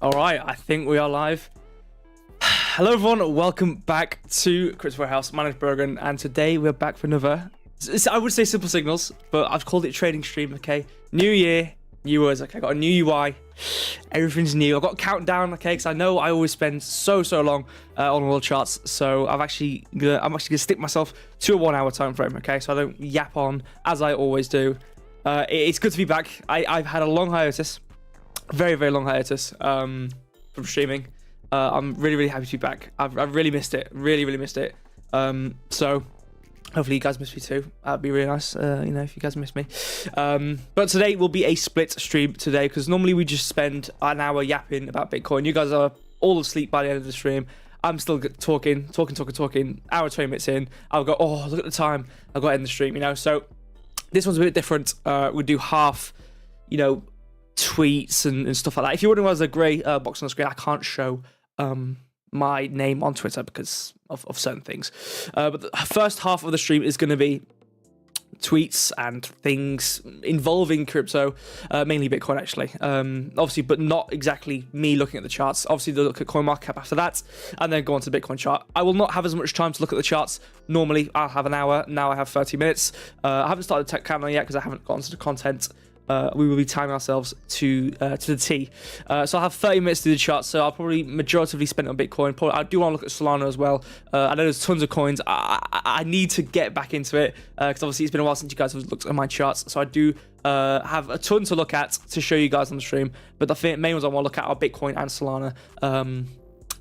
All right, I think we are live. Hello, everyone. Welcome back to Crypto Warehouse. My name is Bergen, and today we're back for another. I would say simple signals, but I've called it trading stream. Okay, new year, new words. Okay, got a new UI. Everything's new. I've got a countdown. Okay, because I know I always spend so long on world charts. So I'm actually gonna stick myself to a 1 hour time frame. Okay, so I don't yap on as I always do. It's good to be back. I've had a long hiatus. Very long hiatus from streaming. I'm really happy to be back. I've really missed it. Really missed it. So hopefully you guys miss me too. That'd be really nice, if you guys miss me. But today will be a split stream today, because normally we just spend an hour yapping about Bitcoin. You guys are all asleep by the end of the stream. I'm still talking. Hour 20 minutes in, I'll go, oh, look at the time. I've got to end the stream, So this one's a bit different. We'll do half, tweets and stuff like that. If you're wondering why there's a grey box on the screen, I can't show my name on Twitter because of certain things. But the first half of the stream is going to be tweets and things involving crypto, mainly Bitcoin actually. Obviously, but not exactly me looking at the charts. Obviously, they'll look at CoinMarketCap after that, and then go on to the Bitcoin chart. I will not have as much time to look at the charts. Normally, I'll have an hour. Now I have 30 minutes. I haven't started the tech camera yet because I haven't gotten to the content. We will be timing ourselves to the T. So I'll have 30 minutes to do the charts, so I'll probably majoritively spend it on Bitcoin. I do want to look at Solana as well. I know there's tons of coins. I need to get back into it, because obviously it's been a while since you guys have looked at my charts. So I do have a ton to look at to show you guys on the stream. But the main ones I want to look at are Bitcoin and Solana.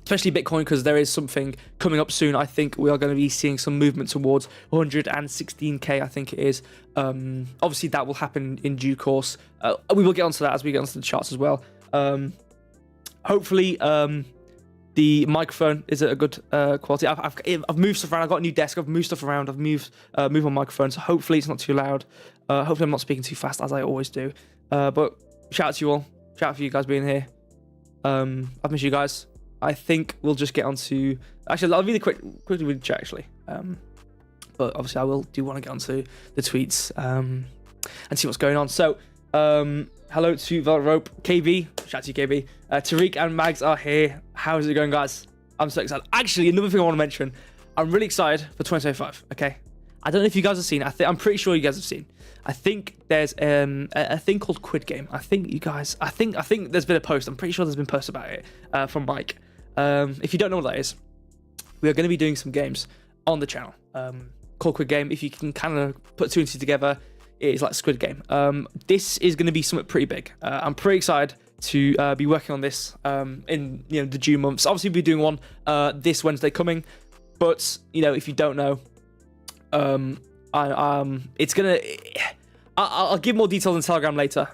Especially Bitcoin, because there is something coming up soon. I think we are going to be seeing some movement towards 116k, I think it is. Obviously, that will happen in due course. We will get onto that as we get onto the charts as well. Hopefully, the microphone is at a good quality. I've moved stuff around. I've got a new desk. I've moved stuff around. I've moved my microphone, so hopefully it's not too loud. Hopefully I'm not speaking too fast, as I always do. But shout out to you all. Shout out for you guys being here. I've missed you guys. I think we'll just get on to... Actually, I'll really quickly read the chat, actually. But obviously, I do want to get onto the tweets and see what's going on. So, hello to Velvet Rope, KB. Shout out to you, KB. Tariq and Mags are here. How is it going, guys? I'm so excited. Actually, another thing I want to mention. I'm really excited for 2025, okay? I don't know if you guys have seen. I'm pretty sure you guys have seen. I think there's a thing called Quid Game. I think there's been a post. I'm pretty sure there's been posts about it from Mike. If you don't know what that is, we are going to be doing some games on the channel called Quid Game. If you can kind of put two and two together, it is like Squid Game. This is going to be something pretty big. I'm pretty excited to be working on this in the June months. Obviously, we'll be doing one this Wednesday coming, but if you don't know, it's gonna. I'll give more details on Telegram later.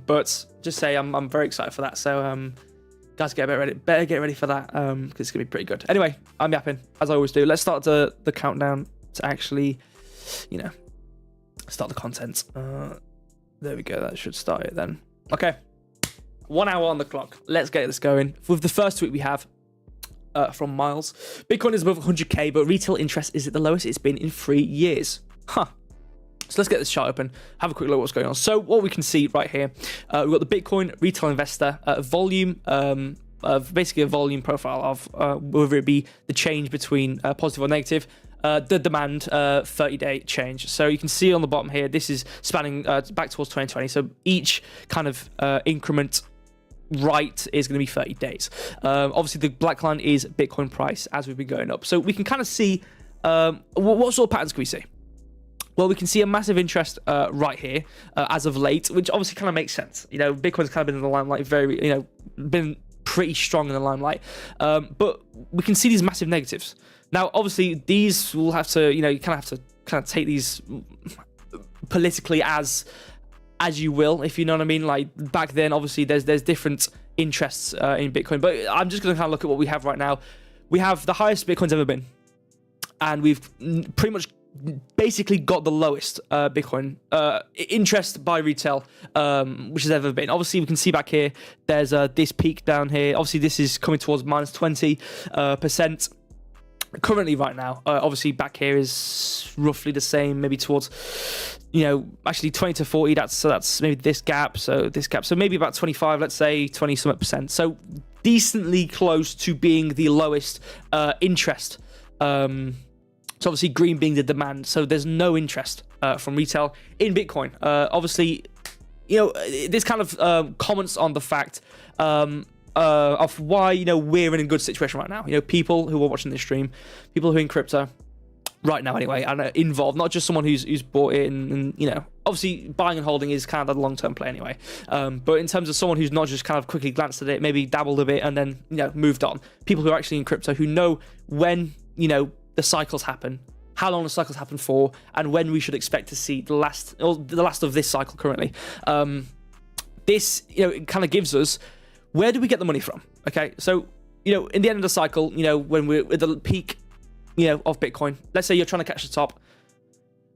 But just say I'm very excited for that. So guys, better get ready for that, because it's gonna be pretty good. Anyway, I'm yapping as I always do. Let's start the countdown to actually, start the content. There we go. That should start it then. Okay, 1 hour on the clock. Let's get this going. With the first tweet we have from Miles. Bitcoin is above 100k, but retail interest is at the lowest it's been in 3 years. Huh. So let's get this chart open, have a quick look at what's going on. So what we can see right here, we've got the Bitcoin retail investor volume, basically a volume profile of whether it be the change between positive or negative, the demand 30-day change. So you can see on the bottom here, this is spanning back towards 2020. So each kind of increment right is going to be 30 days. Obviously, the black line is Bitcoin price as we've been going up. So we can kind of see what sort of patterns can we see? Well, we can see a massive interest right here as of late, which obviously kind of makes sense. Bitcoin's kind of been in the limelight been pretty strong in the limelight. But we can see these massive negatives. Now, obviously, these will have to, you kind of have to take these politically as you will, if you know what I mean. Like back then, obviously, there's different interests in Bitcoin. But I'm just going to kind of look at what we have right now. We have the highest Bitcoin's ever been, and we've pretty much basically got the lowest Bitcoin interest by retail which has ever been. Obviously, we can see back here, there's this peak down here. Obviously, this is coming towards minus 20% currently right now. Obviously, back here is roughly the same, maybe towards actually 20 to 40, that's maybe this gap, so maybe about 25, let's say 20 something percent. So decently close to being the lowest interest. So obviously green being the demand, so there's no interest from retail in Bitcoin. Obviously, this kind of comments on the fact of why we're in a good situation right now. People who are watching this stream, people who are in crypto right now anyway, and are involved, not just someone who's bought in, and obviously buying and holding is kind of the long-term play anyway, but in terms of someone who's not just kind of quickly glanced at it, maybe dabbled a bit and then moved on, people who are actually in crypto, who know when the cycles happen, how long the cycles happen for, and when we should expect to see the last of this cycle currently. This it kind of gives us, where do we get the money from? Okay, so in the end of the cycle, when we're at the peak of Bitcoin, let's say you're trying to catch the top.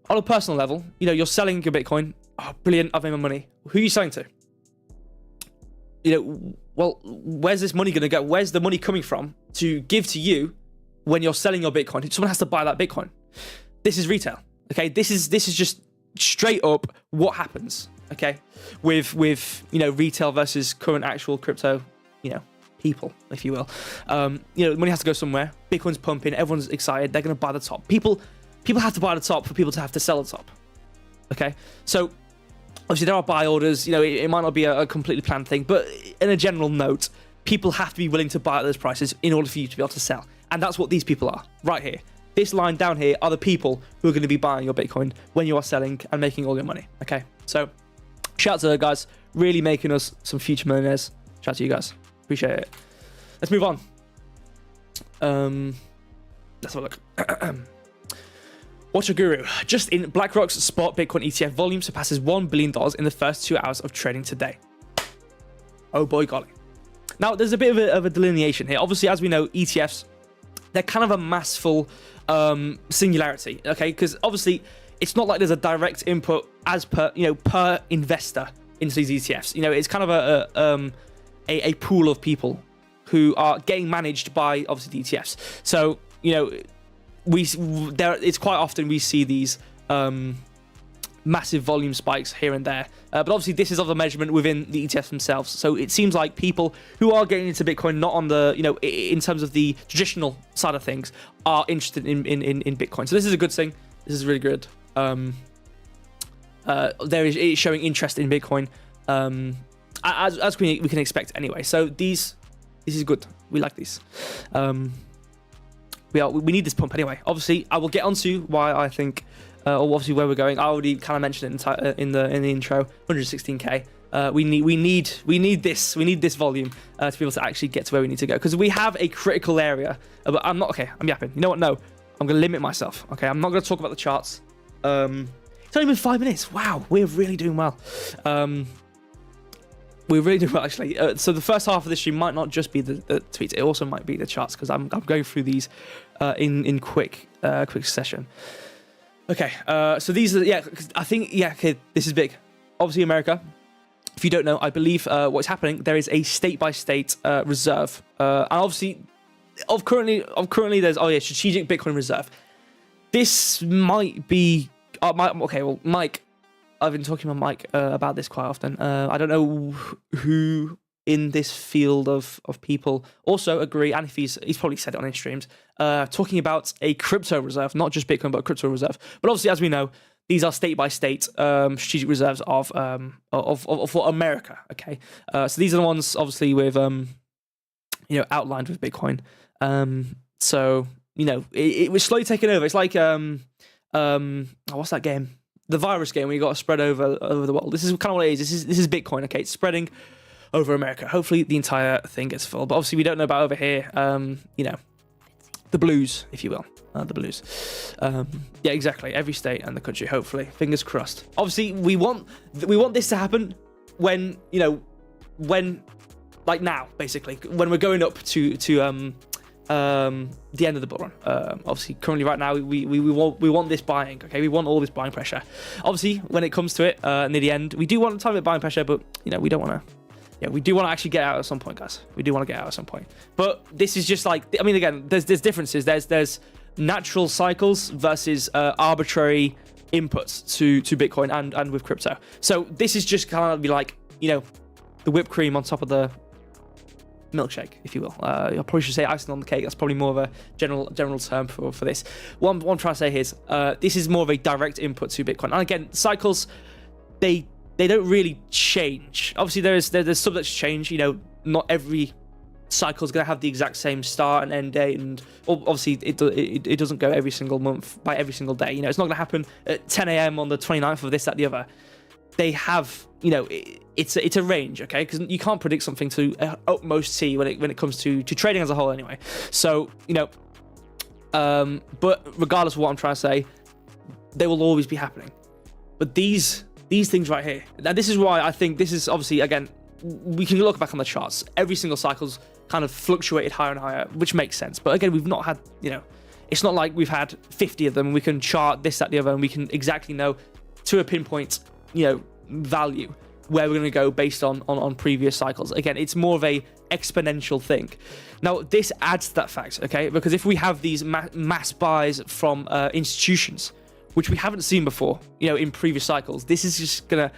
On a personal level, you're selling your Bitcoin. Oh, brilliant, I've made my money. Who are you selling to? Well, where's this money going to go? Where's the money coming from to give to you when you're selling your Bitcoin? Someone has to buy that Bitcoin. This is retail, okay? This is just straight up what happens, okay? With retail versus current actual crypto, people, if you will. Money has to go somewhere. Bitcoin's pumping. Everyone's excited. They're going to buy the top. People have to buy the top for people to have to sell the top. Okay, so obviously there are buy orders. It might not be a completely planned thing, but in a general note, people have to be willing to buy at those prices in order for you to be able to sell, and that's what these people are right here. This line down here are the people who are going to be buying your Bitcoin when you are selling and making all your money. Okay, so shout out to the guys, really making us some future millionaires. Shout out to you guys. Appreciate it. Let's move on. Let's have a look. Watch a guru. Just in, BlackRock's spot Bitcoin ETF volume surpasses $1 billion in the first 2 hours of trading today. Oh boy, golly. Now, there's a bit of a delineation here. Obviously, as we know, ETFs, they're kind of a massful singularity, okay? Because obviously, it's not like there's a direct input as per investor into these ETFs. It's kind of a pool of people who are getting managed by obviously the ETFs. So it's quite often we see these massive volume spikes here and there, but obviously this is of a measurement within the ETFs themselves. So it seems like people who are getting into Bitcoin, not on the in terms of the traditional side of things, are interested in Bitcoin. So this is a good thing. This is really good. It's showing interest in Bitcoin. As we can expect anyway. So this is good. We like these. We need this pump anyway. Obviously, I will get onto why I think, or obviously where we're going. I already kind of mentioned it in the intro. 116k. We need this volume to be able to actually get to where we need to go, because we have a critical area. But I'm yapping. You know what? No, I'm gonna limit myself. Okay, I'm not gonna talk about the charts. It's only been 5 minutes. Wow, we're really doing well. We really do well, actually. So the first half of this stream might not just be the tweets; it also might be the charts, because I'm going through these in quick session. Okay, so these are I think okay, this is big. Obviously, America. If you don't know, I believe what's happening. There is a state-by-state reserve, and obviously, currently there's strategic Bitcoin reserve. This might be Mike. I've been talking to Mike about this quite often. I don't know who in this field of people also agree, and if he's probably said it on his streams, talking about a crypto reserve, not just Bitcoin, but a crypto reserve. But obviously, as we know, these are state-by-state strategic reserves of for America. Okay, so these are the ones obviously with outlined with Bitcoin. So it was slowly taking over. It's like what's that game? The virus game where you got to spread over the world. This is kind of what it is. This is Bitcoin. Okay, it's spreading over America. Hopefully the entire thing gets full. But obviously we don't know about over here. The blues, if you will. The blues. Yeah, exactly. Every state and the country. Hopefully, fingers crossed. Obviously, we want this to happen when like now, basically, when we're going up to the end of the bull run. Obviously, currently, right now, we want this buying. Okay, we want all this buying pressure. Obviously, when it comes to it, near the end, we do want a tiny bit of buying pressure, but we don't want to. Yeah, we do want to actually get out at some point, guys. We do want to get out at some point. But this is just like, again, there's differences. There's natural cycles versus arbitrary inputs to Bitcoin and with crypto. So this is just kind of be like, the whipped cream on top of the milkshake, if you will. I probably should say icing on the cake. That's probably more of a general term for this. What I'm trying to say here is this is more of a direct input to Bitcoin. And again, cycles, they don't really change. Obviously, there's some that change. Not every cycle is going to have the exact same start and end date, and obviously it doesn't go every single month by every single day. It's not going to happen at 10 a.m. on the 29th of this, that, the other. They have, it's a range, okay? Because you can't predict something to utmost T when it comes to trading as a whole, anyway. So but regardless of what I'm trying to say, they will always be happening. But these things right here, now this is why I think this is obviously, again, we can look back on the charts. Every single cycle's kind of fluctuated higher and higher, which makes sense. But again, we've not had, it's not like we've had 50 of them and we can chart this, that, the other, and we can exactly know to a pinpoint, value where we're going to go based on previous cycles. Again, it's more of a exponential thing. Now, this adds to that fact, okay? Because if we have these mass buys from institutions, which we haven't seen before, in previous cycles, this is just going to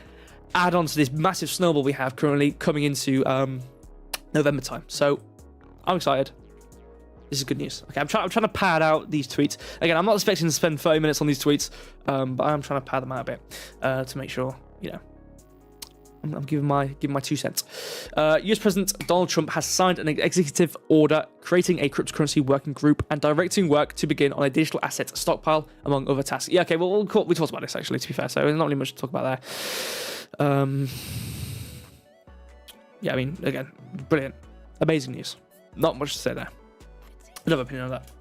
add on to this massive snowball we have currently coming into November time. So I'm excited. This is good news. Okay, I'm trying to pad out these tweets. Again, I'm not expecting to spend 30 minutes on these tweets, but I'm trying to pad them out a bit to make sure, I'm giving my 2 cents. US President Donald Trump has signed an executive order creating a cryptocurrency working group and directing work to begin on a digital asset stockpile, among other tasks. Yeah, okay, well, we talked about this, actually, to be fair, so there's not really much to talk about there. Yeah, I mean, again, brilliant. Amazing news. Not much to say there. Another opinion on that.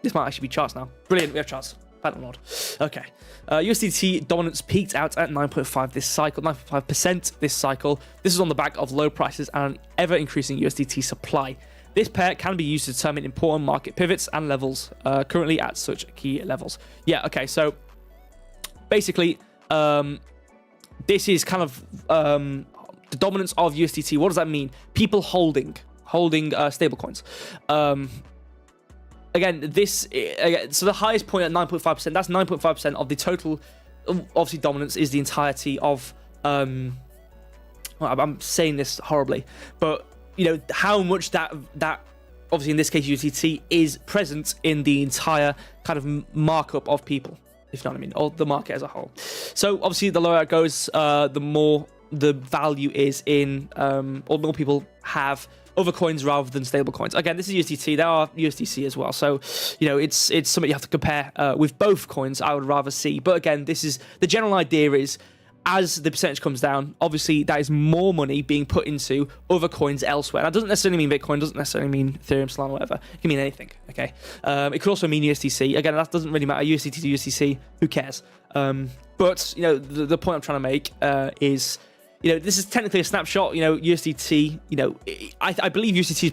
This might actually be charts now. Brilliant, we have charts. Thank the Lord. Okay. USDT dominance peaked out at 9.5 this cycle, 9.5% this cycle. This is on the back of low prices and an ever-increasing USDT supply. This pair can be used to determine important market pivots and levels, currently at such key levels. Yeah, okay, so basically, this is kind of the dominance of USDT. What does that mean? People holding stablecoins. Again, so the highest point at 9.5%, that's 9.5% of the total, obviously, dominance is the entirety of, well, I'm saying this horribly, but, how much that obviously, in this case, USDT, is present in the entire kind of markup of people, if you know what I mean, or the market as a whole. So, obviously, the lower it goes, the more the value is in, or more people have other coins rather than stable coins. Again, this is USDT. There are USDC as well. So, it's something you have to compare with both coins, I would rather see. But again, this is the general idea is as the percentage comes down, obviously that is more money being put into other coins elsewhere. That doesn't necessarily mean Bitcoin, doesn't necessarily mean Ethereum, Solana, whatever. It can mean anything, okay? It could also mean USDC. Again, that doesn't really matter. USDT to USDC, who cares? But, the point I'm trying to make is, this is technically a snapshot. USDT, I believe USDT,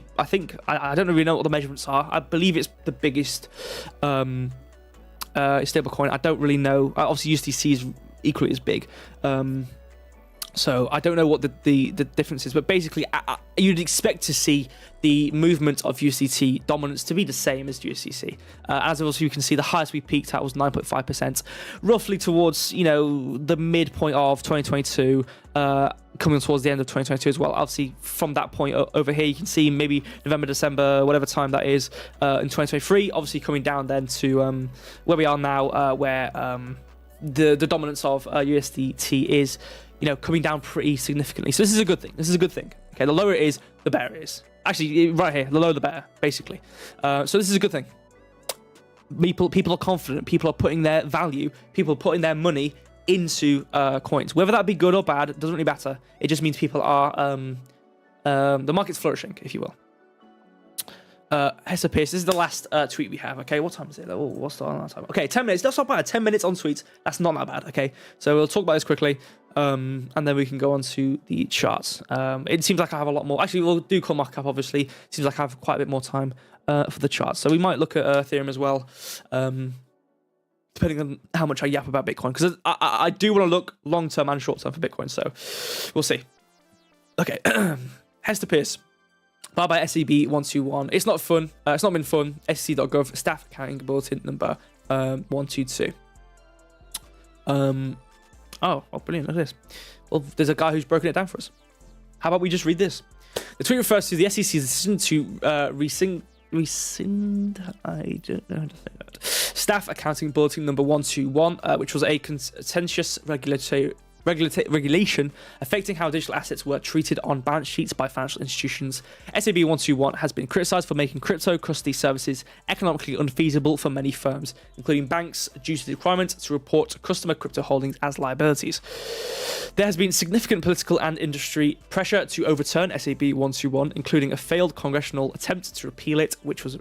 I don't really know what the measurements are. I believe it's the biggest stablecoin. I don't really know. Obviously, USDC is equally as big. So I don't know what the difference is, but basically you'd expect to see the movement of USDT dominance to be the same as USDC. As also you can see, the highest we peaked at was 9.5%, roughly towards the midpoint of 2022, coming towards the end of 2022 as well. Obviously, from that point over here, you can see maybe November, December, whatever time that is, in 2023. Obviously, coming down then to where we are now, where the dominance of USDT is coming down pretty significantly. So this is a good thing. Okay, the lower it is, the better it is. Actually, right here, the lower the better, basically. So this is a good thing. People are confident. People are putting their value. People are putting their money into coins. Whether that be good or bad, it doesn't really matter. It just means people are the market's flourishing, if you will. Hester Pierce, this is the last tweet we have. Okay, what time is it? Oh, what's the last time? Okay, 10 minutes. That's not bad. 10 minutes on tweets. That's not that bad. Okay, so we'll talk about this quickly, and then we can go on to the charts. It seems like I have a lot more. Actually, we'll do coin market cap. Obviously, it seems like I have quite a bit more time for the charts. So we might look at Ethereum as well, depending on how much I yap about Bitcoin, because I do want to look long term and short term for Bitcoin. So we'll see. Okay, Hester Pierce. Bye bye SEB 121. It's not fun. It's not been fun. SEC.gov staff accounting bulletin number 122. Oh, well, brilliant. Look at this. Well, there's a guy who's broken it down for us. How about we just read this? The tweet refers to the SEC's decision to rescind. I don't know how to say that. Staff Accounting Bulletin number 121, which was a contentious regulation affecting how digital assets were treated on balance sheets by financial institutions. SAB 121 has been criticised for making crypto custody services economically unfeasible for many firms, including banks, due to the requirement to report customer crypto holdings as liabilities. There has been significant political and industry pressure to overturn SAB 121, including a failed congressional attempt to repeal it, which was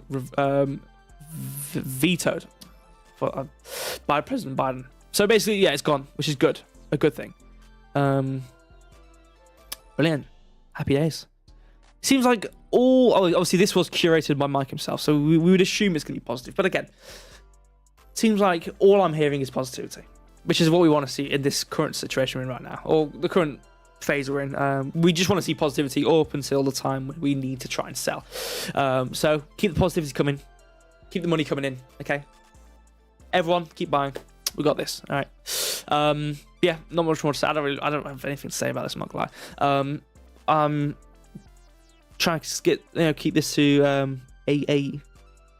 vetoed by President Biden. So basically, yeah, it's gone, which is good. A good thing. Brilliant. Happy days. Seems like obviously this was curated by Mike himself, so we would assume it's going to be positive. But again, seems like all I'm hearing is positivity, which is what we want to see in this current situation we're in right now, or the current phase we're in. We just want to see positivity up until the time when we need to try and sell. So keep the positivity coming. Keep the money coming in, okay? Everyone, keep buying. We got this. All right. Yeah, not much more to say. I don't have anything to say about this. I'm not gonna lie. Trying to keep this to a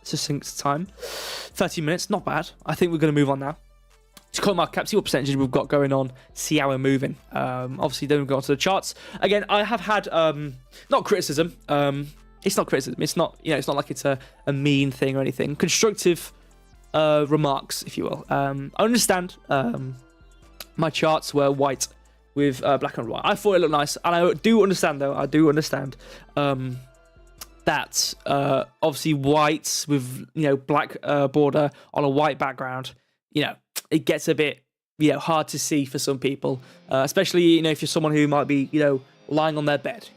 succinct time. 30 minutes, not bad. I think we're gonna move on now. Just coin market cap, see what percentages we've got going on, see how we're moving. Obviously, then we go on to the charts. Again, I have had not criticism. It's not criticism. It's not it's not like it's a mean thing or anything. Constructive remarks, if you will. I understand my charts were white with black and white. I thought it looked nice, and I do understand that obviously white with black border on a white background, it gets a bit hard to see for some people, especially if you're someone who might be lying on their bed,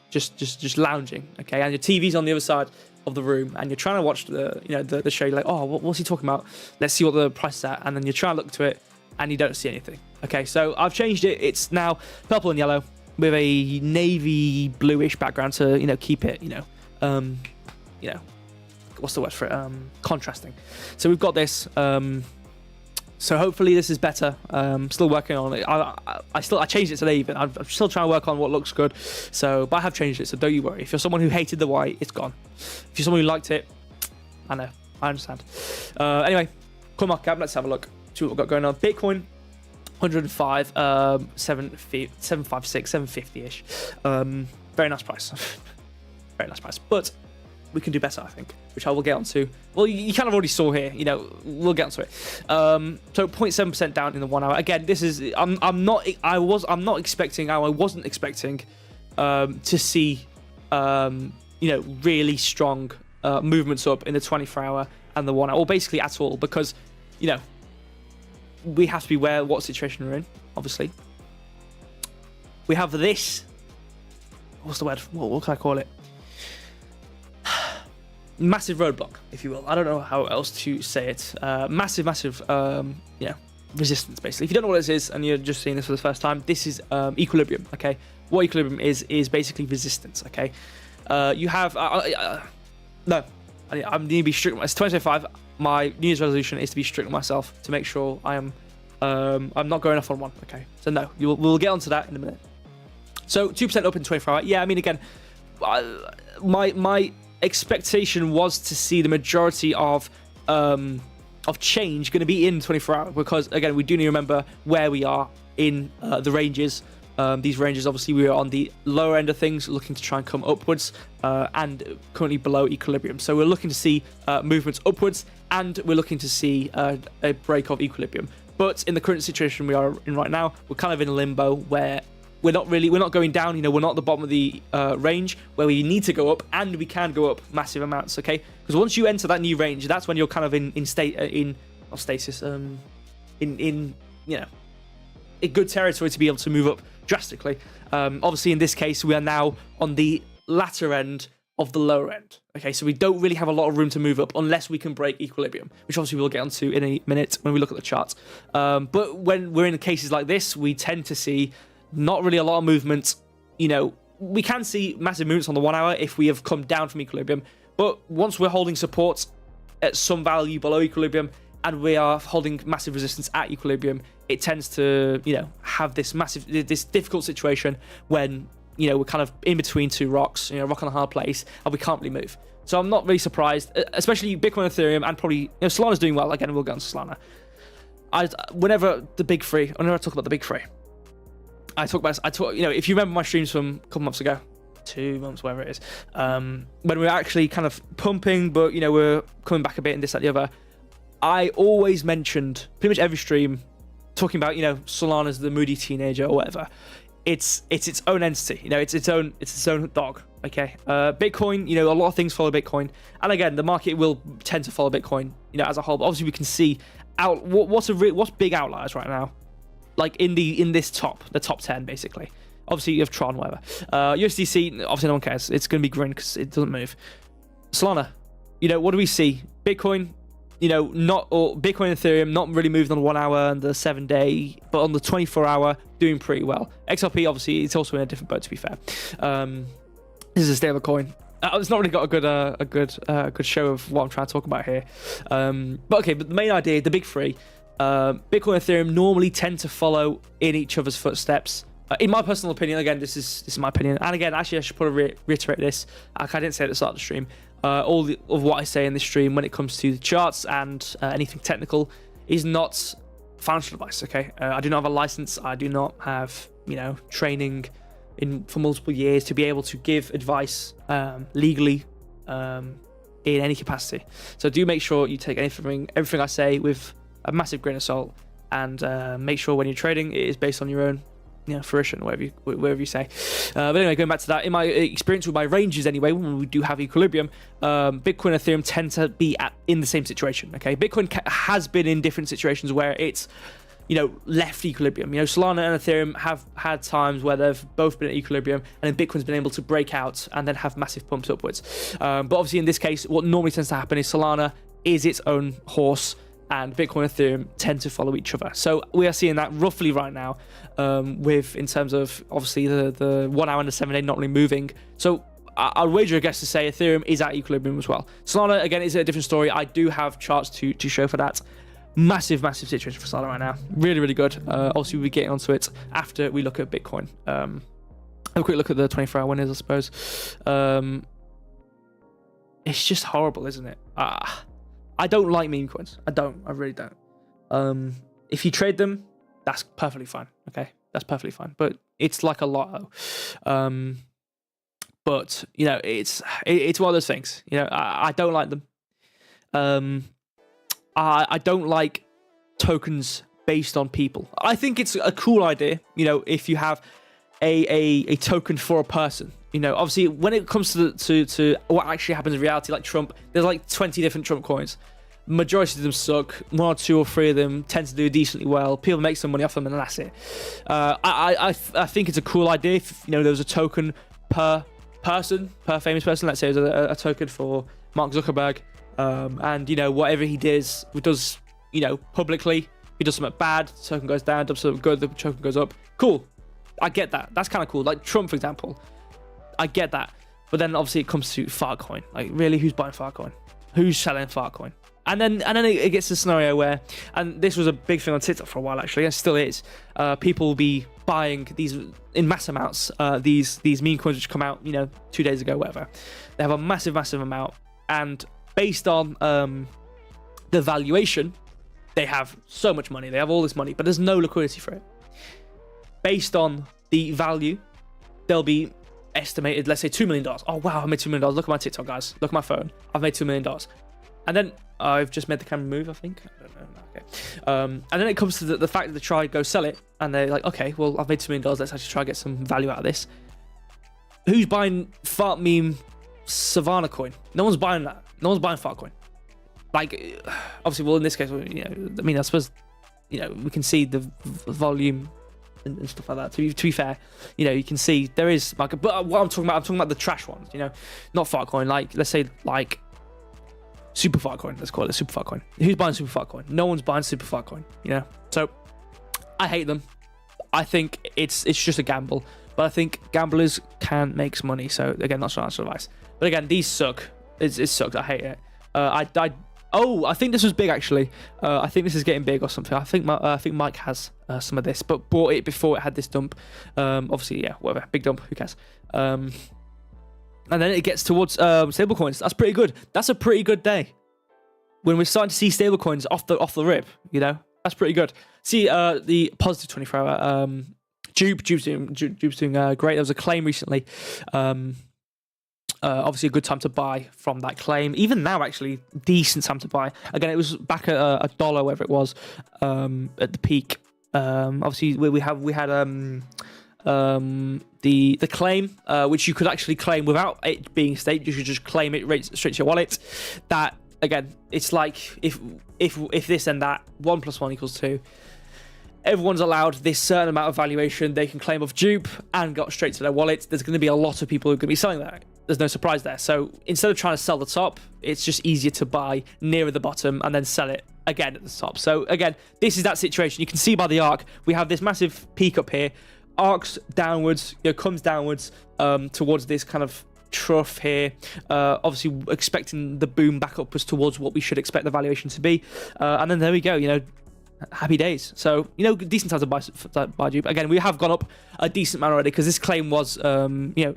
just lounging, okay, and your TV's on the other side of the room, and you're trying to watch the show. You're like, oh, what's he talking about? Let's see what the price is at, and then you're trying to look to it, and you don't see anything. Okay, so I've changed it. It's now purple and yellow with a navy bluish background to keep it what's the word for it? Contrasting. So we've got this. So hopefully this is better. Still working on it. I changed it today even. I'm still trying to work on what looks good. But I have changed it, so don't you worry. If you're someone who hated the white, it's gone. If you're someone who liked it, I know. I understand. Anyway, coin market cap, let's have a look. See what we've got going on. Bitcoin, 105, 756, 750-ish. Very nice price. Very nice price. But we can do better, I think, which I will get onto. Well, you kind of already saw here, we'll get onto it. So 0.7% down in the 1 hour. Again, this is I wasn't expecting to see really strong movements up in the 24-hour and the 1 hour, or basically at all, because we have to be aware of what situation we're in. Obviously, we have this. What's the word? What can I call it? Massive roadblock, if you will. I don't know how else to say it. Massive, resistance, basically. If you don't know what this is and you're just seeing this for the first time, this is equilibrium, okay? What equilibrium is basically resistance, okay? You have... no, I need to be strict. It's 2025. My New Year's resolution is to be strict with myself to make sure I'm not going off on one, okay? So no, we'll get onto that in a minute. So 2% up in 24 hours. Yeah, I mean, again, my expectation was to see the majority of change going to be in 24 hours, because again, we do need to remember where we are in the ranges. These ranges, obviously, we are on the lower end of things, looking to try and come upwards, and currently below equilibrium. So we're looking to see movements upwards, and we're looking to see a break of equilibrium. But in the current situation we are in right now, we're kind of in a limbo where we're not going down, we're not at the bottom of the range where we need to go up, and we can go up massive amounts, okay? Because once you enter that new range, that's when you're kind of in a good territory to be able to move up drastically. Obviously, in this case, we are now on the latter end of the lower end, okay? So we don't really have a lot of room to move up unless we can break equilibrium, which obviously we'll get onto in a minute when we look at the charts. But when we're in cases like this, we tend to see not really a lot of movement. We can see massive movements on the 1 hour if we have come down from equilibrium, but once we're holding support at some value below equilibrium and we are holding massive resistance at equilibrium, it tends to, have this difficult situation when, we're kind of in between two rocks, rock on a hard place, and we can't really move. So I'm not really surprised, especially Bitcoin, Ethereum, and probably, Solana's doing well. Again, we'll get on to Solana. Whenever I talk about the big three, I talk, if you remember my streams from a couple months ago, 2 months, whatever it is, when we were actually kind of pumping, but, we're coming back a bit and this, that, the other, I always mentioned, pretty much every stream, talking about, Solana's the moody teenager or whatever. It's its own entity, it's its own dog. Okay, Bitcoin, a lot of things follow Bitcoin, and again, the market will tend to follow Bitcoin, as a whole. But obviously, we can see what's big outliers right now, like in the top 10 basically. Obviously, you have Tron, whatever. USDC, obviously, no one cares. It's going to be green because it doesn't move. Solana, what do we see? Bitcoin, Bitcoin and Ethereum not really moved on the 1 hour and the 7 day, but on the 24 hour doing pretty well. XRP, obviously, it's also in a different boat, to be fair. This is a stable coin. It's not really got a good show of what I'm trying to talk about here. But the main idea, the big three, Bitcoin and Ethereum normally tend to follow in each other's footsteps. In my personal opinion, again, this is my opinion. And again, actually, I should probably reiterate this. Like I didn't say at the start of the stream. All of what I say in this stream when it comes to the charts and anything technical is not financial advice. Okay, I do not have a license. I do not have training for multiple years to be able to give advice legally in any capacity. So do make sure you take everything I say with a massive grain of salt, and make sure when you're trading it is based on your own fruition, whatever you say. But anyway, going back to that, in my experience with my ranges anyway, when we do have equilibrium, Bitcoin and Ethereum tend to be in the same situation. Okay, Bitcoin has been in different situations where it's left equilibrium. Solana and Ethereum have had times where they've both been at equilibrium, and then Bitcoin's been able to break out and then have massive pumps upwards. But obviously in this case, what normally tends to happen is Solana is its own horse, and Bitcoin and Ethereum tend to follow each other. So we are seeing that roughly right now, in terms of obviously the 1 hour and the 7 day not really moving. So I'll wager a guess to say Ethereum is at equilibrium as well. Solana, again, is a different story. I do have charts to show for that. Massive situation for Solana right now. Really, really good. Obviously, we'll be getting onto it after we look at Bitcoin. Have a quick look at the 24-hour winners, I suppose. It's just horrible, isn't it? I don't like meme coins. I really don't. If you trade them, that's perfectly fine. Okay, that's perfectly fine. But it's like a lotto. But it's one of those things. I don't like them. I don't like tokens based on people. I think it's a cool idea, if you have a token for a person. Obviously, when it comes to what actually happens in reality, like Trump, there's like 20 different Trump coins. Majority of them suck. 1 or 2 or 3 of them tend to do decently well. People make some money off them, and that's it. I think it's a cool idea if there was a token per famous person. Let's say there's a token for Mark Zuckerberg. And whatever he does publicly, if he does something bad, the token goes down, does something good, the token goes up. Cool, I get that. That's kind of cool. Like Trump, for example, I get that. But then obviously it comes to Fartcoin. Like, really, who's buying Fartcoin? Who's selling Fartcoin? And then it gets to a scenario where, and this was a big thing on TikTok for a while actually, and still is. People will be buying these in mass amounts. These meme coins which come out 2 days ago, whatever. They have a massive amount, and based on the valuation, they have so much money. They have all this money, but there's no liquidity for it. Based on the value, they'll be estimated, let's say $2 million. Oh, wow, I made $2 million. Look at my TikTok, guys. Look at my phone. I've made $2 million. And then I've just made the camera move, I think. I don't know. Okay. And then it comes to the fact that they try to go sell it, and they're like, okay, well, I've made $2 million. Let's actually try to get some value out of this. Who's buying fart meme Savannah coin? No one's buying that. No one's buying Fartcoin. Like, obviously, well, in this case, I suppose, we can see the volume and stuff like that. To be fair, you can see there is like, but what I'm talking about the trash ones, not Fartcoin. Like, let's say like Super Fartcoin. Let's call it Super Fartcoin. Who's buying Super Fartcoin? No one's buying Super Fartcoin. So I hate them. I think it's just a gamble. But I think gamblers can make some money. So again, that's financial advice. But again, these suck. It sucks. I hate it. I Oh, I think this was big actually. I think this is getting big or something. I think Mike has some of this, but bought it before it had this dump. Obviously, yeah, whatever, big dump. Who cares? And then it gets towards stablecoins. That's pretty good. That's a pretty good day when we're starting to see stablecoins off the rip. You know, that's pretty good. See the positive 24-hour. Jupe's doing great. There was a claim recently. Obviously a good time to buy from that claim. Even now, actually, decent time to buy. Again, it was back at $1, whatever it was, at the peak. Obviously, we had the claim, which you could actually claim without it being staked. You should just claim it straight to your wallet. That, again, it's like if this and that, 1 + 1 = 2. Everyone's allowed this certain amount of valuation they can claim off Dupe and got straight to their wallet. There's going to be a lot of people who are going to be selling that. There's no surprise there. So instead of trying to sell the top, it's just easier to buy nearer the bottom and then sell it again at the top. So again, this is that situation. You can see by the arc, we have this massive peak up here, arcs downwards, comes downwards towards this kind of trough here, obviously expecting the boom back upwards towards what we should expect the valuation to be, and then there we go, happy days. So decent time to buy Dupe. Again, we have gone up a decent amount already because this claim was a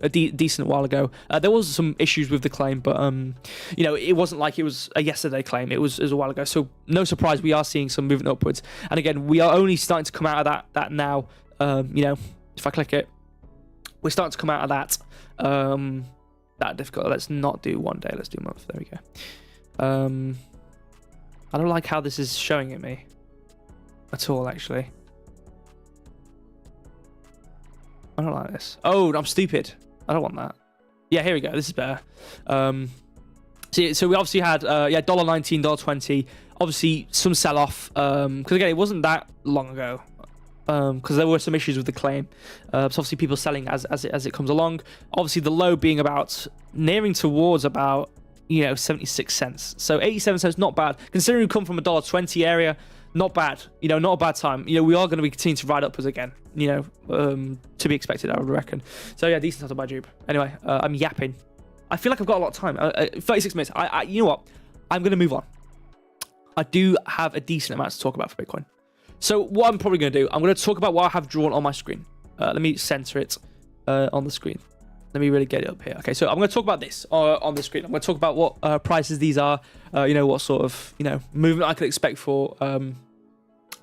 decent while ago. There was some issues with the claim, but it wasn't like it was a yesterday claim. It was a while ago, so no surprise we are seeing some movement upwards. And again, we are only starting to come out of that now. If I click it, we're starting to come out of that difficult. Let's not do 1 day, let's do a month. There we go. I don't like how this is showing it me at all, actually. I don't like this. Oh, I'm stupid. I don't want that. Yeah, here we go. This is better. So we obviously had $1.19, $1.20. Obviously some sell-off, because again, it wasn't that long ago, because there were some issues with the claim. So obviously people selling as it comes along. Obviously the low being nearing towards about 76 cents. So 87 cents, not bad considering we come from a $1.20 area. Not bad, not a bad time. We are going to be continuing to ride upwards again, to be expected, I would reckon. So yeah, decent time to buy Dupe. Anyway, I'm yapping. I feel like I've got a lot of time. 36 minutes. You know what? I'm going to move on. I do have a decent amount to talk about for Bitcoin. So what I'm probably going to do, I'm going to talk about what I have drawn on my screen. Let me center it on the screen. Let me really get it up here. Okay, so I'm going to talk about this on the screen. I'm going to talk about what prices these are, what sort of, movement I could expect for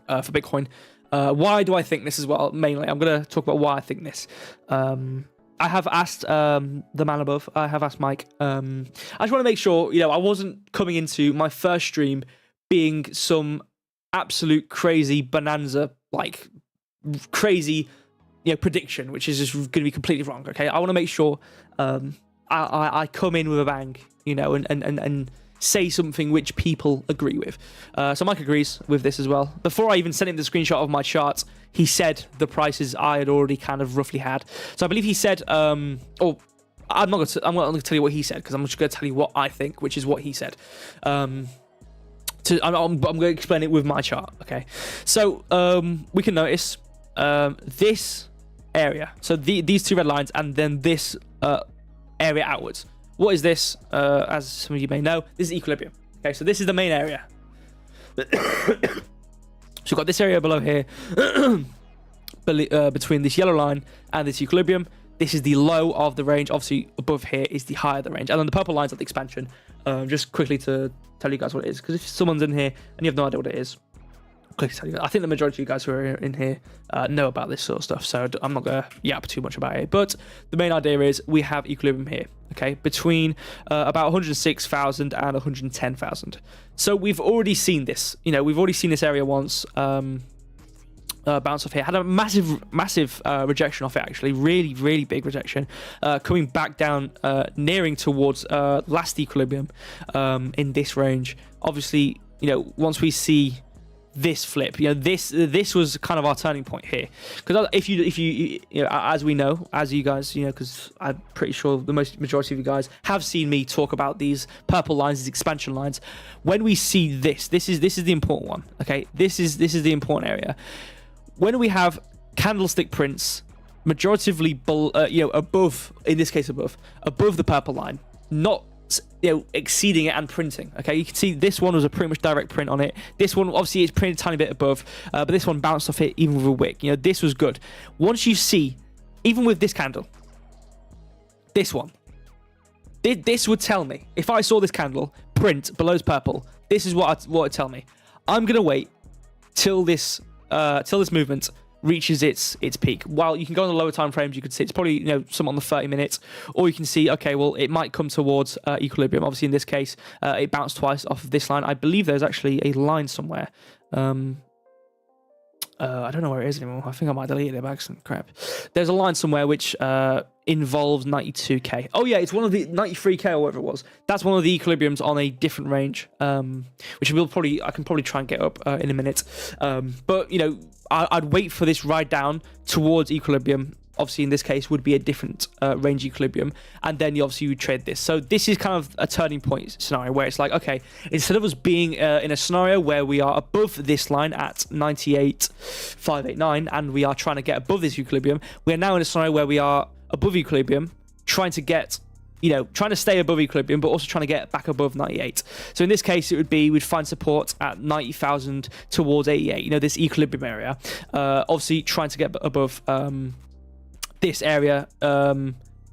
Bitcoin. Why do I think this as well? Mainly, I'm going to talk about why I think this. I have asked the man above, I have asked Mike. I just want to make sure, I wasn't coming into my first stream being some absolute crazy bonanza, like crazy prediction, which is just going to be completely wrong. Okay, I want to make sure I come in with a bang, and say something which people agree with. So Mike agrees with this as well. Before I even sent him the screenshot of my chart, he said the prices I had already kind of roughly had. So I believe he said, I'm not going to tell you what he said, because I'm just going to tell you what I think, which is what he said. I'm going to explain it with my chart. Okay, so we can notice this area, so these two red lines, and then this area outwards. What is this? As some of you may know, this is equilibrium. Okay, so this is the main area. So we've got this area below here, between this yellow line and this equilibrium. This is the low of the range. Obviously, above here is the high of the range. And then the purple lines are the expansion. Just quickly to tell you guys what it is, because if someone's in here and you have no idea what it is, quickly tell you. I think the majority of you guys who are in here know about this sort of stuff, so I'm not going to yap too much about it. But the main idea is we have equilibrium here, okay, between about 106,000 and 110,000. So we've already seen this. We've already seen this area once. Bounce off here, had a massive rejection off it, actually, really big rejection, coming back down, nearing towards last equilibrium in this range. Obviously, once we see this flip, this was kind of our turning point here, because if you as we know, as you guys, because I'm pretty sure the majority of you guys have seen me talk about these purple lines, these expansion lines. When we see this is the important one. Okay, this is the important area. When we have candlestick prints majoritively above, in this case above the purple line, not exceeding it and printing. Okay, you can see this one was a pretty much direct print on it. This one obviously is printed a tiny bit above, but this one bounced off it even with a wick. This was good. Once you see, even with this candle, this one, this would tell me, if I saw this candle print below's purple, this is what it would tell me. I'm gonna wait till this movement reaches its peak. While you can go on the lower time frames, you could see it's probably some on the 30 minutes, or you can see, okay, well, it might come towards equilibrium. Obviously, in this case, it bounced twice off of this line. I believe there's actually a line somewhere. I don't know where it is anymore. I think I might delete it by accident. Crap. There's a line somewhere which involves 92k. Oh yeah, it's one of the 93k or whatever it was. That's one of the equilibriums on a different range, which I can probably try and get up in a minute. But I'd wait for this ride down towards equilibrium. Obviously, in this case, would be a different range equilibrium, and then you trade this. So this is kind of a turning point scenario where it's like, okay, instead of us being in a scenario where we are above this line at 98,589, and we are trying to get above this equilibrium, we are now in a scenario where we are above equilibrium, trying to get, trying to stay above equilibrium, but also trying to get back above 98. So in this case, it would be we'd find support at 90,000 towards 88. This equilibrium area. Obviously, trying to get above. This area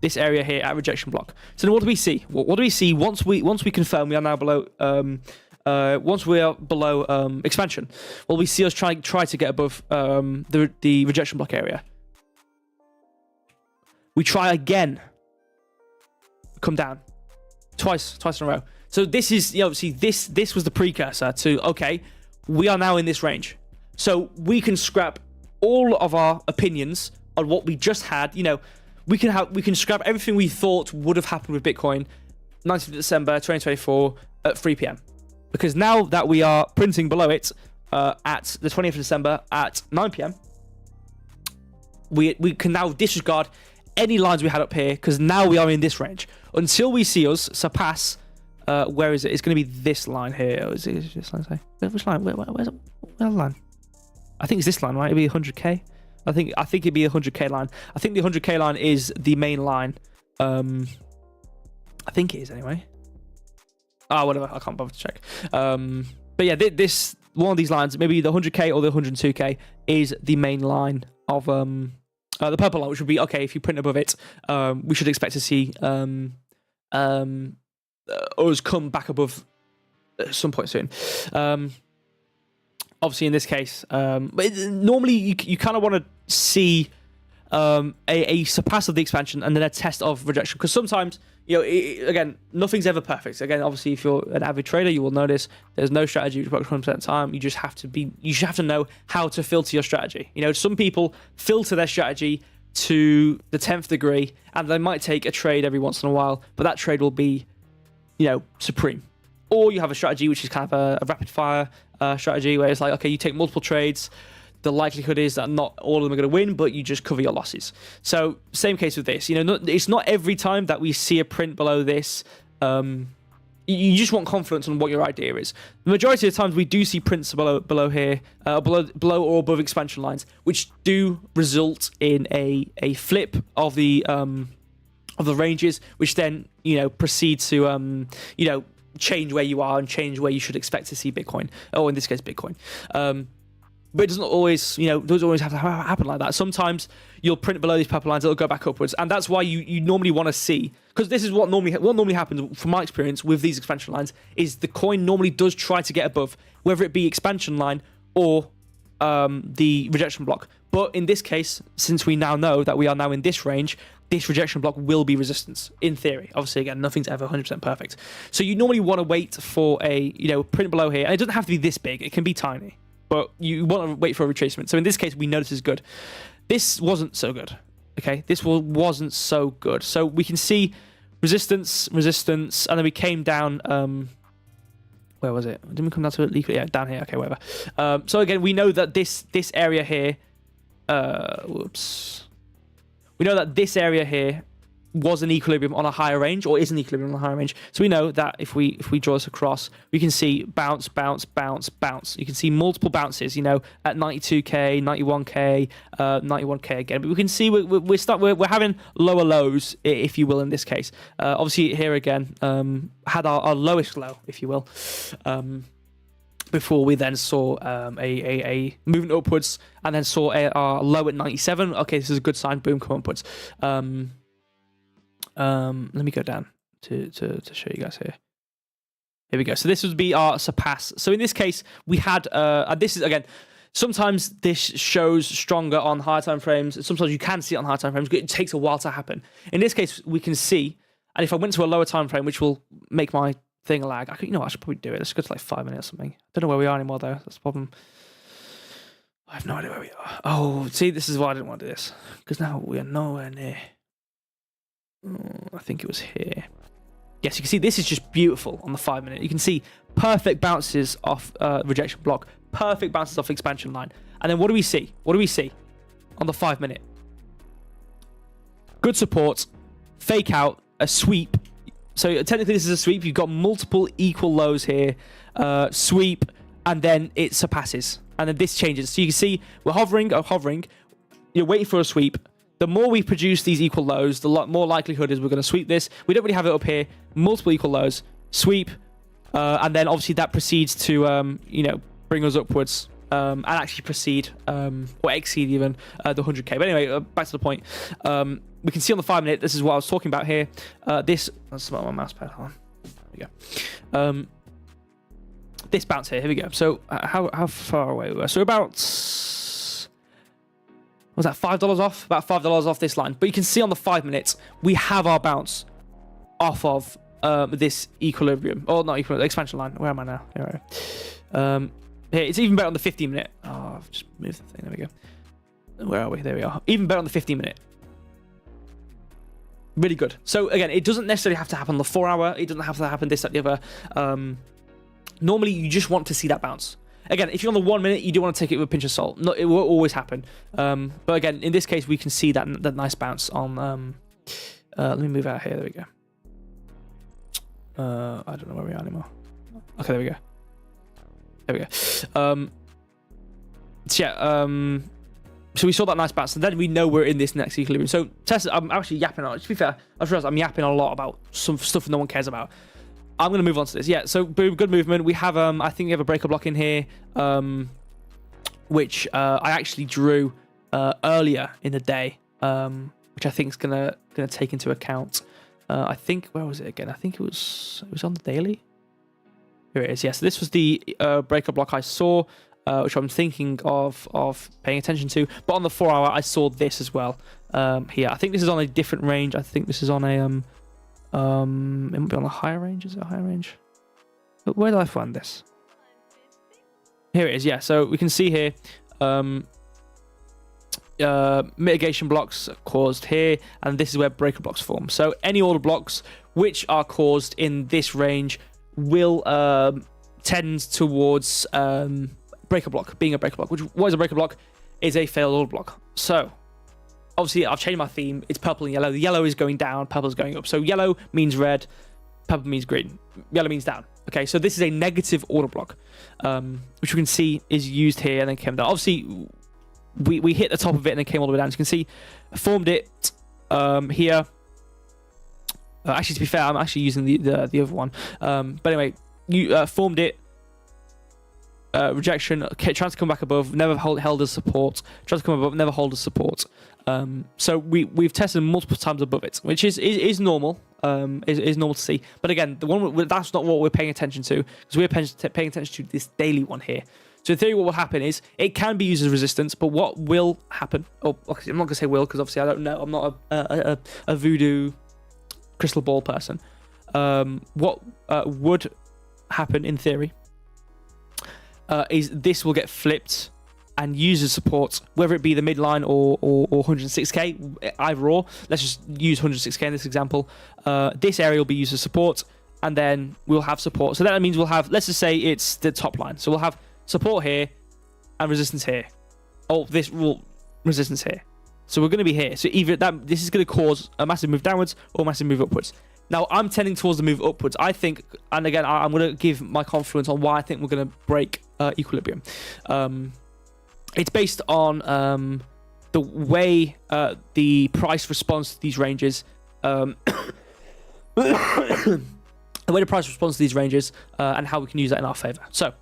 here at rejection block. So then what do we see? What do we see once we confirm we are now below once we are below expansion? Well, we see us try to get above the rejection block area. We try again. Come down. Twice in a row. So this is obviously this was the precursor to, okay, we are now in this range. So we can scrap all of our opinions on what we just had. We can scrap everything we thought would have happened with Bitcoin 19th of December 2024 at 3 p.m. Because now that we are printing below it at the 20th of December at 9 p.m, we can now disregard any lines we had up here, because now we are in this range until we see us surpass where is it? It's going to be this line here. Is it this line? Say? Which line? Where's the line? I think it's this line, right? It'd be 100k. I think it'd be a 100k line. I think the 100k line is the main line. I think it is anyway. Whatever. I can't bother to check. But yeah, this one of these lines, maybe the 100k or the 102k, is the main line of the purple line, which would be, okay, if you print above it, we should expect to see us come back above at some point soon. Obviously, in this case, but normally you kind of want to see a surpass of the expansion and then a test of rejection, because sometimes again, nothing's ever perfect. Again, obviously, if you're an avid trader, you will notice there's no strategy which works 100% of the time. You have to know how to filter your strategy. Some people filter their strategy to the 10th degree, and they might take a trade every once in a while, but that trade will be supreme. Or you have a strategy which is kind of a rapid fire strategy, where it's like, okay, you take multiple trades. The likelihood is that not all of them are going to win, but you just cover your losses. So same case with this. It's not every time that we see a print below this. You just want confidence on what your idea is. The majority of the times we do see prints below here, below or above expansion lines, which do result in a flip of the ranges, which then proceed to change where you are and change where you should expect to see Bitcoin, or in this case Bitcoin. But it doesn't always have to happen like that. Sometimes you'll print below these purple lines, it'll go back upwards, and that's why you normally want to see, because this is what normally happens from my experience with these expansion lines, is the coin normally does try to get above, whether it be expansion line or the rejection block. But in this case, since we now know that we are now in this range, this rejection block will be resistance, in theory. Obviously, again, nothing's ever 100% perfect. So you normally want to wait for a print below here, and it doesn't have to be this big, it can be tiny. But you want to wait for a retracement. So in this case, we know this is good. This wasn't so good. Okay, this wasn't so good. So we can see resistance, and then we came down. Where was it? Didn't we come down to it? Yeah, down here. Okay, whatever. So again, we know that this area here. Whoops. We know that this area here was an equilibrium on a higher range, or is an equilibrium on a higher range. So we know that if we draw this across, we can see bounce, bounce, bounce, bounce. You can see multiple bounces, at 92k, 91k, 91k again. But we can see we're having lower lows, if you will, in this case. Obviously here again, had our lowest low, if you will, before we then saw a movement upwards, and then saw our low at 97. Okay, this is a good sign. Boom, come upwards. Let me go down to show you guys here. Here we go. So this would be our surpass. So in this case, we had, and this is, again, sometimes this shows stronger on higher time frames. Sometimes you can see it on higher time frames. It takes a while to happen. In this case, we can see, and if I went to a lower time frame, which will make my thing lag, I should probably do it. Let's go to like 5 minutes or something. I don't know where we are anymore, though. That's the problem. I have no idea where we are. Oh, see, this is why I didn't want to do this, because now we are nowhere near. I think it was here. Yes, you can see this is just beautiful on the 5 minute. You can see perfect bounces off rejection block, perfect bounces off expansion line. And then what do we see? What do we see on the 5 minute? Good support, fake out, a sweep. So technically this is a sweep. You've got multiple equal lows here, sweep, and then it surpasses. And then this changes. So you can see we're hovering, you're waiting for a sweep. The more we produce these equal lows, the more likelihood is we're going to sweep this. We don't really have it up here. Multiple equal lows, sweep, and then obviously that proceeds to, bring us upwards and actually proceed or exceed even the 100k. But anyway, back to the point. We can see on the 5 minute, this is what I was talking about here. Let's smell my mouse pad. Hold on. There we go. This bounce here we go. So how far away we were? So about... was that $5 off? About $5 off this line. But you can see on the 5 minutes, we have our bounce off of this equilibrium. Or not equilibrium, expansion line. Where am I now? Here, here, it's even better on the 15 minute. Oh, I've just moved the thing. There we go. Where are we? There we are. Even better on the 15 minute. Really good. So again, it doesn't necessarily have to happen on the 4 hour. It doesn't have to happen this, that, the other. Normally, you just want to see that bounce. Again, if you're on the 1 minute, you do want to take it with a pinch of salt. No, it will always happen. But again, in this case, we can see that nice bounce on... let me move out here. There we go. I don't know where we are anymore. Okay, there we go. There we go. So yeah, so we saw that nice bounce, and then we know we're in this next equilibrium. So Tessa, I'm actually yapping on. To be fair, I've realized I'm yapping a lot about some stuff no one cares about. I'm going to move on to this. Yeah, so boom, good movement. We have, I think we have a breaker block in here, which I actually drew earlier in the day, which I think is going to take into account. I think, where was it again? I think it was on the daily. Here it is. Yes, yeah, so this was the breaker block I saw, which I'm thinking of paying attention to. But on the 4 hour, I saw this as well. Here, I think this is on a different range. I think this is on a it might be on a higher range. Is it a higher range? But where did I find this? Here it is. Yeah, so we can see here mitigation blocks caused here, and this is where breaker blocks form. So any order blocks which are caused in this range will tend towards breaker block, being a breaker block. Which, what is a breaker block? Is a failed order block. So obviously I've changed my theme. It's purple and yellow. The yellow is going down, purple is going up. So yellow means red, purple means green, yellow means down. Okay, so this is a negative order block, which we can see is used here and then came down. Obviously, we hit the top of it and then came all the way down. As you can see, formed it here. Actually, to be fair, I'm actually using the other one. But anyway, you formed it. Rejection, trying to come back above, never held as support. Trying to come above, never hold as support. So we've tested multiple times above it, which is normal. Is normal to see. But again, the one that's not what we're paying attention to, because we're paying attention to this daily one here. So in theory, what will happen is it can be used as resistance, but what will happen? Oh, okay, I'm not gonna say will, because obviously I don't know. I'm not a voodoo crystal ball person. What would happen in theory is this will get flipped and used as support, whether it be the midline or 106k, either or. Let's just use 106k in this example. This area will be used as support, and then we'll have support. So that means we'll have, let's just say it's the top line. So we'll have support here and resistance here. Oh, this will resistance here. So we're going to be here. So either this is going to cause a massive move downwards or a massive move upwards. Now, I'm tending towards the move upwards. I think, and again, I'm going to give my confluence on why I think we're going to break equilibrium. It's based on the way the price responds to these ranges. The way the price responds to these ranges and how we can use that in our favor. So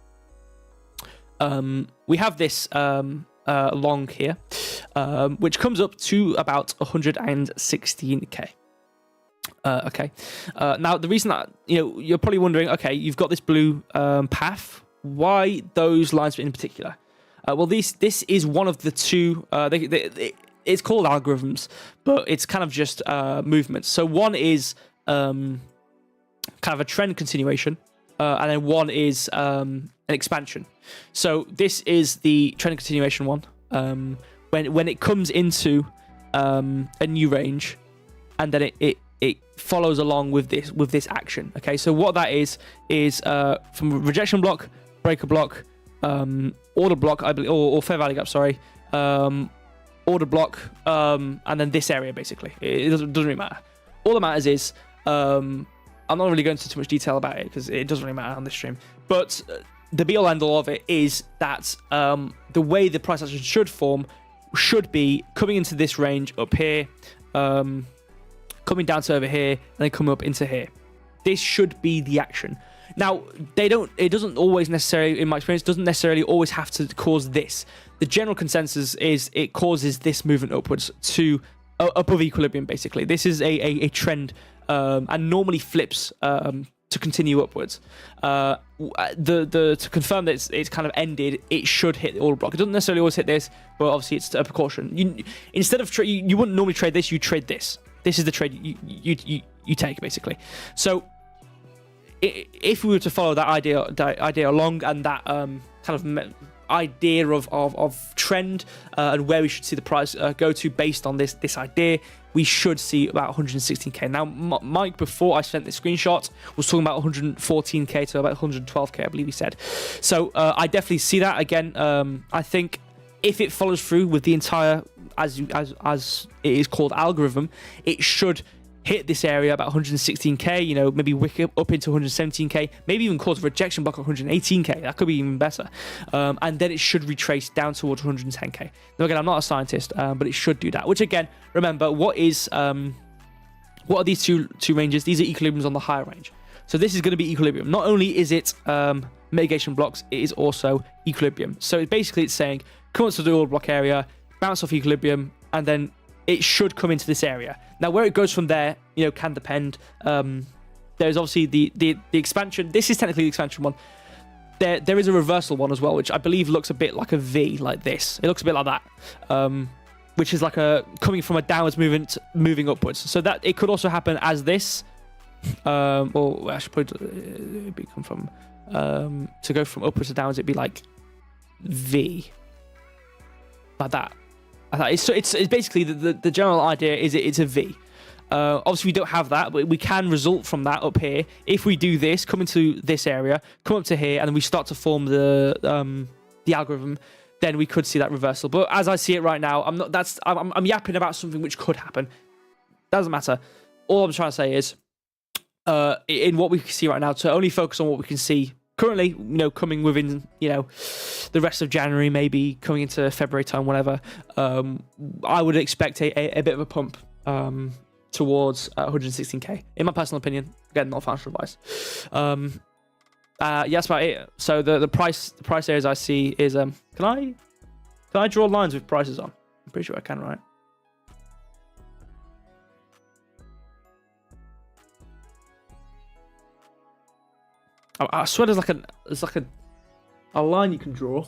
we have this long here, which comes up to about 116k. Okay. Now the reason that you're probably wondering, okay, you've got this blue path. Why those lines in particular? Well, this is one of the two. It's called algorithms, but it's kind of just movements. So one is kind of a trend continuation, and then one is an expansion. So this is the trend continuation one. When it comes into a new range, and then it follows along with this action. Okay, so what that is from a rejection block, breaker block, order block, I believe, or fair value gap. Sorry, order block, and then this area basically. It doesn't really matter. All that matters is I'm not really going into too much detail about it because it doesn't really matter on this stream. But the be all end all of it is that the way the price action should form should be coming into this range up here, coming down to over here, and then coming up into here. This should be the action. Now, it doesn't always necessarily, in my experience, doesn't necessarily always have to cause this. The general consensus is it causes this movement upwards to above equilibrium, basically. This is a trend and normally flips to continue upwards. To confirm that it's kind of ended, it should hit the order block. It doesn't necessarily always hit this, but obviously it's a precaution. Instead of you wouldn't normally trade this, you trade this. This is the trade you take, basically. So if we were to follow that idea along, and that kind of idea of trend and where we should see the price go to based on this idea, we should see about 116k. Now, Mike, before I sent this screenshot, was talking about 114k to about 112k, I believe he said. So I definitely see that. Again, I think if it follows through with the entire, as it is called, algorithm, it should hit this area about 116k, maybe wick up into 117k, maybe even cause a rejection block at 118k. That could be even better. And then it should retrace down towards 110k. Now, again, I'm not a scientist, but it should do that. Which, again, remember, what are these two ranges? These are equilibriums on the higher range. So this is going to be equilibrium. Not only is it mitigation blocks, it is also equilibrium. So basically it's saying, come up to the order block area, bounce off equilibrium, and then it should come into this area. Now, where it goes from there, can depend. There's obviously the expansion. This is technically the expansion one. There is a reversal one as well, which I believe looks a bit like a V, like this. It looks a bit like that, which is like coming from a downwards movement, moving upwards. So that it could also happen as this, or I should put it come from to go from upwards to downwards. It'd be like V, like that. It's basically the general idea is it's a V. Obviously we don't have that, but we can result from that up here. If we do this, come into this area, come up to here, and then we start to form the algorithm, then we could see that reversal. But as I see it right now, I'm yapping about something which could happen. Doesn't matter. All I'm trying to say is, in what we can see right now, to only focus on what we can see currently, coming within, the rest of January, maybe coming into February time, whatever, I would expect a bit of a pump towards 116k, in my personal opinion. Again, not financial advice. Yeah, that's about it. So the price areas I see is, can I draw lines with prices on? I'm pretty sure I can, right? I swear there's like a line you can draw.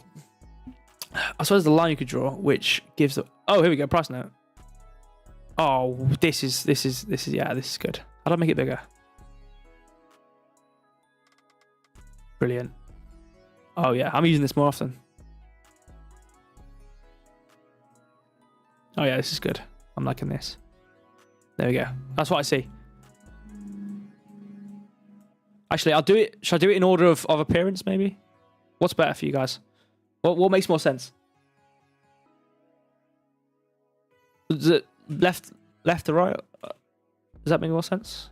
I swear there's a line you could draw which gives the, oh, here we go, price note. Oh, this is yeah, this is good. How do I make it bigger? Brilliant. Oh yeah, I'm using this more often. Oh yeah, this is good. I'm liking this. There we go. That's what I see. Actually, I'll do it. Should I do it in order of appearance, maybe? What's better for you guys? What makes more sense? Is it left to right? Does that make more sense?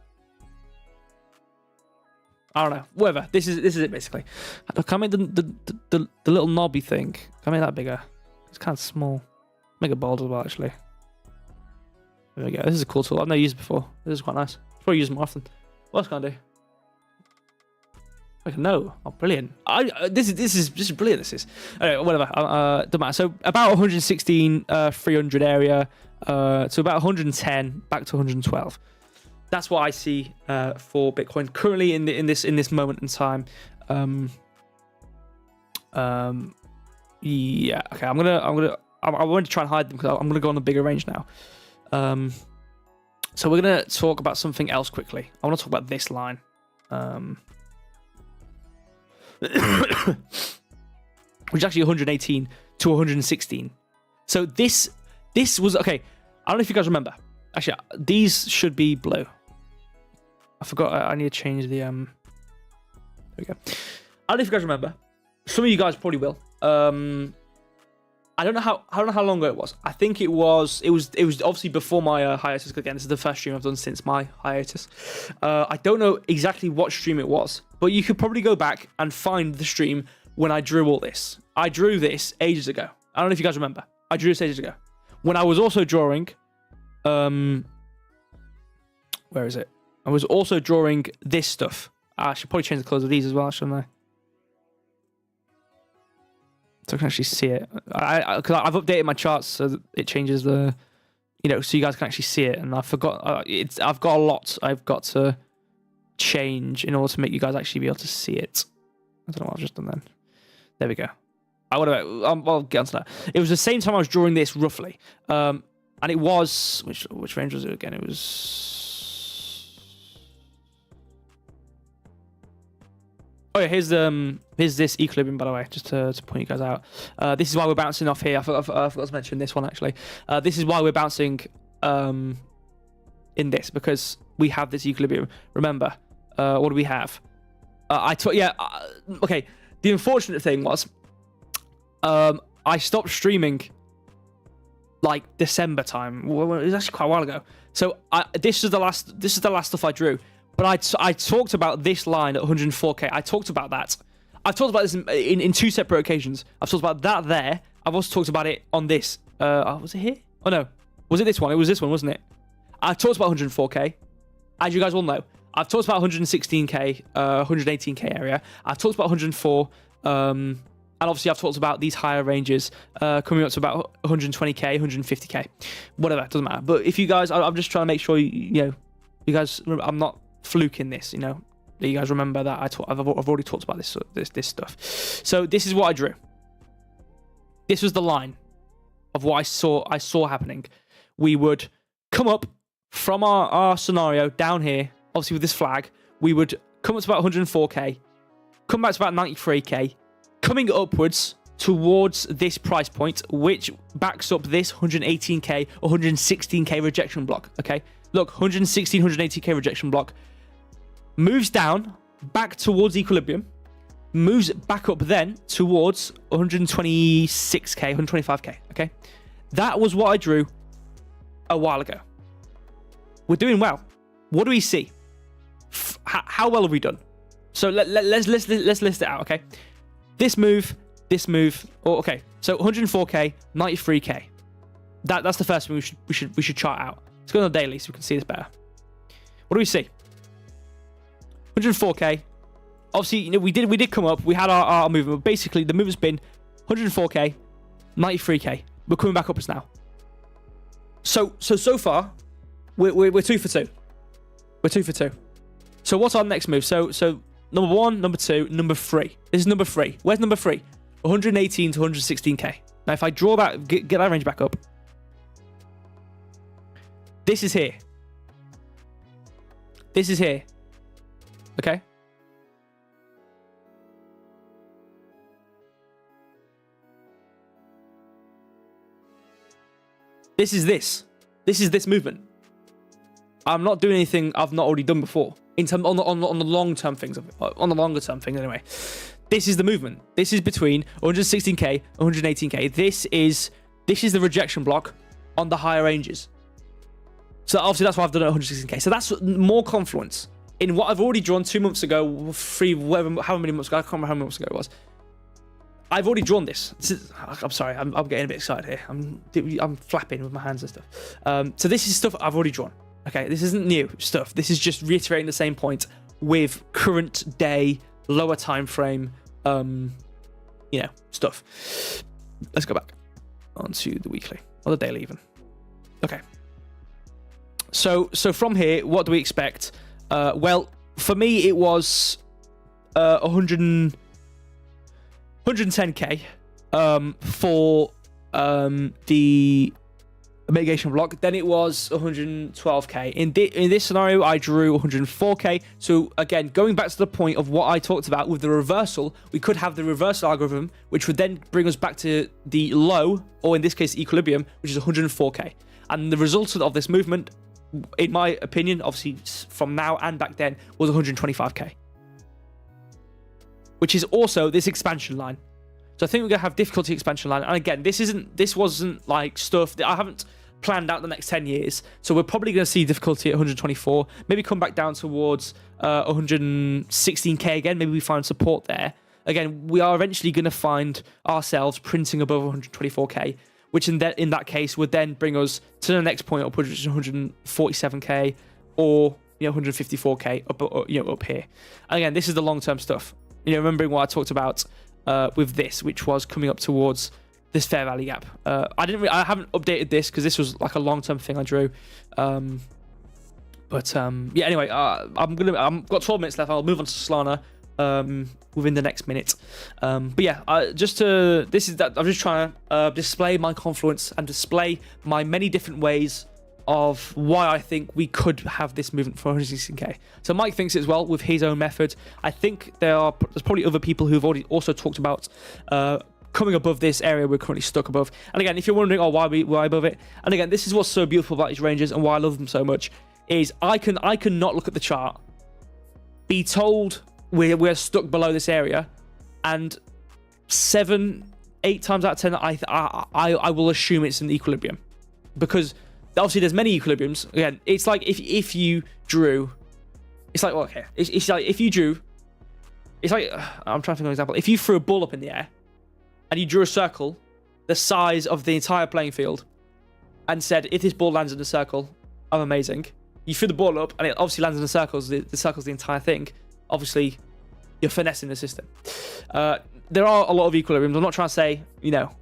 I don't know. Whatever. This is it basically. Can I make the little knobby thing? Can I make that bigger? It's kind of small. Make it bold as well, actually. There we go. This is a cool tool. I've never used it before. This is quite nice. Probably use it more often. What else can I do? Like no. Oh, brilliant. This is brilliant. This is. Anyway, whatever. Doesn't matter. So about 116, 300 area. To about 110, back to 112. That's what I see for Bitcoin currently in this moment in time. Yeah. Okay. I want to try and hide them because I'm gonna go on a bigger range now. So we're gonna talk about something else quickly. I want to talk about this line. Which is actually 118 to 116. So this was okay. I don't know if you guys remember. Actually, these should be blue. I forgot. I need to change the. There we go. I don't know if you guys remember. Some of you guys probably will. I don't know how long ago it was. I think it was obviously before my hiatus. Again, this is the first stream I've done since my hiatus. I don't know exactly what stream it was, but you could probably go back and find the stream when I drew all this. I drew this ages ago. I don't know if you guys remember. I drew this ages ago. When I was also drawing, where is it? I was also drawing this stuff. I should probably change the colours of these as well, shouldn't I? So I can actually see it. Because I've updated my charts so that it changes the, so you guys can actually see it. And I forgot, I've got a lot I've got to change in order to make you guys actually be able to see it. I don't know what I've just done then. There we go. I'll get onto that. It was the same time I was drawing this roughly. And it was, which range was it again? It was... Oh yeah, here's this equilibrium, by the way, just to point you guys out. This is why we're bouncing off here. I forgot to mention this one actually. This is why we're bouncing in this, because we have this equilibrium. Remember, what do we have? Okay. The unfortunate thing was, I stopped streaming like December time. Well, it was actually quite a while ago. So this is the last stuff I drew. But I talked about this line at 104k. I talked about that. I've talked about this in two separate occasions. I've talked about that there. I've also talked about it on this. Was it here? Oh no. Was it this one? It was this one, wasn't it? I talked about 104k. As you guys all know, I've talked about 116k, 118k area. I've talked about 104. And obviously I've talked about these higher ranges coming up to about 120k, 150k. Whatever, it doesn't matter. But if you guys, I'm just trying to make sure, you guys, I'm not fluking this, that you guys remember that I've already talked about this stuff. So this is what I drew. This was the line of what I saw happening. We would come up from our scenario down here, obviously with this flag. We would come up to about 104k, come back to about 93k, coming upwards towards this price point, which backs up this 118k or 116k rejection block. Okay, look, 116, 180k rejection block. Moves down, back towards equilibrium, moves back up then towards 126k, 125k, okay? That was what I drew a while ago. We're doing well. What do we see? How well have we done? So let's list it out, okay? This move, okay, so 104k, 93k. That's the first thing we should chart out. Let's go on the daily so we can see this better. What do we see? 104k. Obviously, we did come up. We had our movement. But basically, the movement's been 104k, 93k. We're coming back upwards now. So far, we're 2 for 2. We're 2 for 2. So what's our next move? So number 1, number 2, number 3. This is number 3. Where's number 3? 118 to 116k. Now, if I draw that, get that range back up. This is here. This is here. Okay. This is this. This is this movement. I'm not doing anything I've not already done before. On the long term things, on the longer term things anyway. This is the movement. This is between 116k, 118k. This is the rejection block on the higher ranges. So obviously that's why I've done it at 116k. So that's more confluence in what I've already drawn 2 months ago, however many months ago, I can't remember how many months ago it was. I've already drawn this. I'm sorry, I'm getting a bit excited here. I'm flapping with my hands and stuff. So this is stuff I've already drawn. Okay, this isn't new stuff. This is just reiterating the same point with current day, lower time frame, stuff. Let's go back onto the weekly or the daily even. Okay. So from here, what do we expect? Well, for me, it was 110k for the mitigation block. Then it was 112k. In this scenario, I drew 104k. So again, going back to the point of what I talked about with the reversal, we could have the reversal algorithm, which would then bring us back to the low, or in this case, equilibrium, which is 104k. And the result of this movement, in my opinion, obviously from now and back then, was 125k, which is also this expansion line. So I think we're gonna have difficulty expansion line. And again, this wasn't like stuff that I haven't planned out the next 10 years. So we're probably gonna see difficulty at 124, maybe come back down towards 116k again. Maybe we find support there. Again, we are eventually gonna find ourselves printing above 124k, which in that case would then bring us to the next point up, which is 147k or 154k up here. And again, this is the long-term stuff. Remembering what I talked about with this, which was coming up towards this fair value gap. I haven't updated this because this was like a long-term thing I drew. Anyway, I've got 12 minutes left. I'll move on to Solana within the next minute. I'm just trying to display my confluence and display my many different ways of why I think we could have this movement for 116k. So Mike thinks it as well with his own method. I think there's probably other people who've already also talked about coming above this area we're currently stuck above. And again, if you're wondering, why above it? And again, this is what's so beautiful about these ranges and why I love them so much, is I can not look at the chart, be told we're stuck below this area, and 7-8 times out of 10 I will assume it's an equilibrium, because obviously there's many equilibriums. Again, it's like if you drew, it's like, well, okay, it's like if you drew, it's like, I'm trying to think of an example. If you threw a ball up in the air and you drew a circle the size of the entire playing field and said, if this ball lands in a circle, I'm amazing. You threw the ball up and it obviously lands in a circle, the circle's the entire thing. Obviously, you're finessing the system. There are a lot of equilibriums. I'm not trying to say,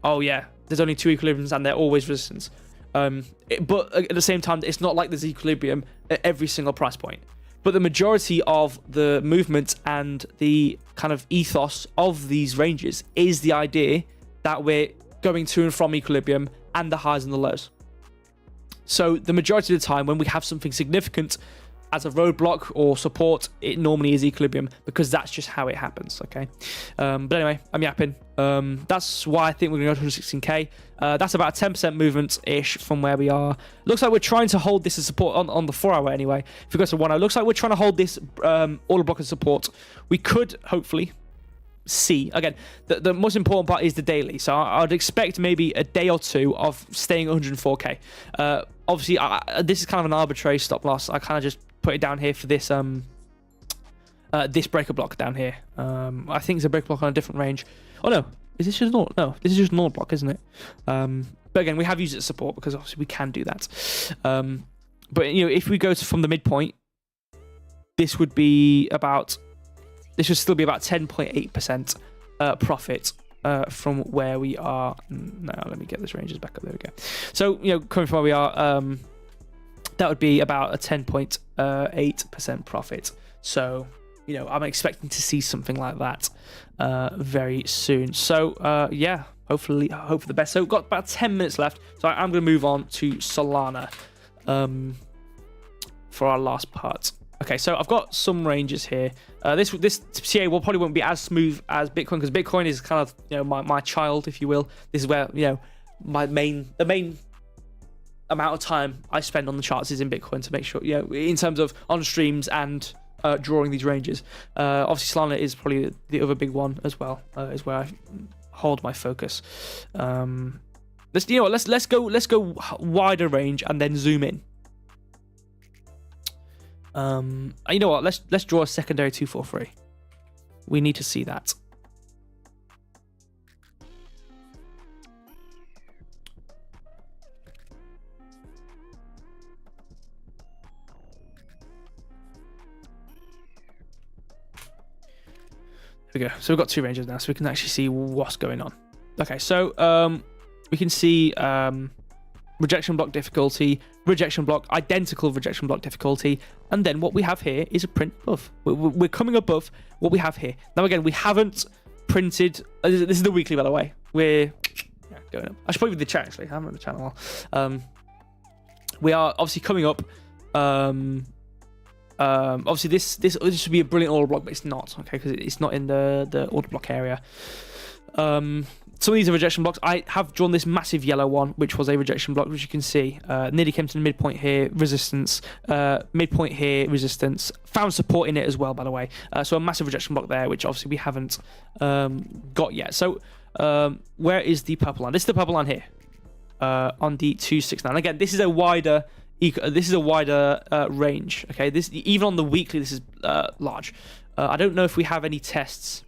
oh yeah, there's only 2 equilibriums and they're always resistance. But at the same time, it's not like there's equilibrium at every single price point. But the majority of the movement and the kind of ethos of these ranges is the idea that we're going to and from equilibrium and the highs and the lows. So the majority of the time when we have something significant as a roadblock or support, it normally is equilibrium, because that's just how it happens, okay? But anyway, I'm yapping. That's why I think we're going to go to 116k. That's about a 10% movement-ish from where we are. Looks like we're trying to hold this as support on the 4-hour anyway. If we go to 1 hour, looks like we're trying to hold this order block as support. We could, hopefully, see. Again, the most important part is the daily. So I'd expect maybe a day or two of staying 104k. Obviously, this is kind of an arbitrary stop loss. I kind of just put it down here for this this breaker block down here. I think it's a breaker block on a different range. Oh no, is this just normal? No, this is just normal block, isn't it? But again, we have used it as support because obviously we can do that. But if we go from the midpoint, this would still be about 10.8% profit from where we are now. Let me get this ranges back up. There we go. So coming from where we are, that would be about a 10.8% profit. So I'm expecting to see something like that very soon. So hope for the best. So we've got about 10 minutes left. So I'm going to move on to Solana for our last part. Okay, so I've got some ranges here. This CA probably won't be as smooth as Bitcoin, because Bitcoin is kind of my child, if you will. This is where the main amount of time I spend on the charts is in Bitcoin, to make sure in terms of on streams and drawing these ranges. Obviously, Solana is probably the other big one as well. Is where I hold my focus. Let's go wider range and then zoom in. You know what? Let's draw a secondary 243. We need to see that. There we go. So we've got two ranges now, so we can actually see what's going on. Okay, so we can see rejection block difficulty, rejection block, identical rejection block difficulty, and then what we have here is a print above. We're coming above what we have here. Now again, we haven't printed. This is the weekly, by the way. We're going up. I should probably do the chat actually. I haven't read the chat in a while. We are obviously coming up. Obviously this should be a brilliant order block, but it's not, okay, because it's not in the order block area. Some of these are rejection blocks. I have drawn this massive yellow one, which was a rejection block, which you can see. Nearly came to the midpoint here, resistance. Midpoint here, resistance. Found support in it as well, by the way. So a massive rejection block there, which obviously we haven't got yet. So where is the purple line? This is the purple line here on the 269. Again, this is a wider range. Okay, this even on the weekly, this is large. I don't know if we have any tests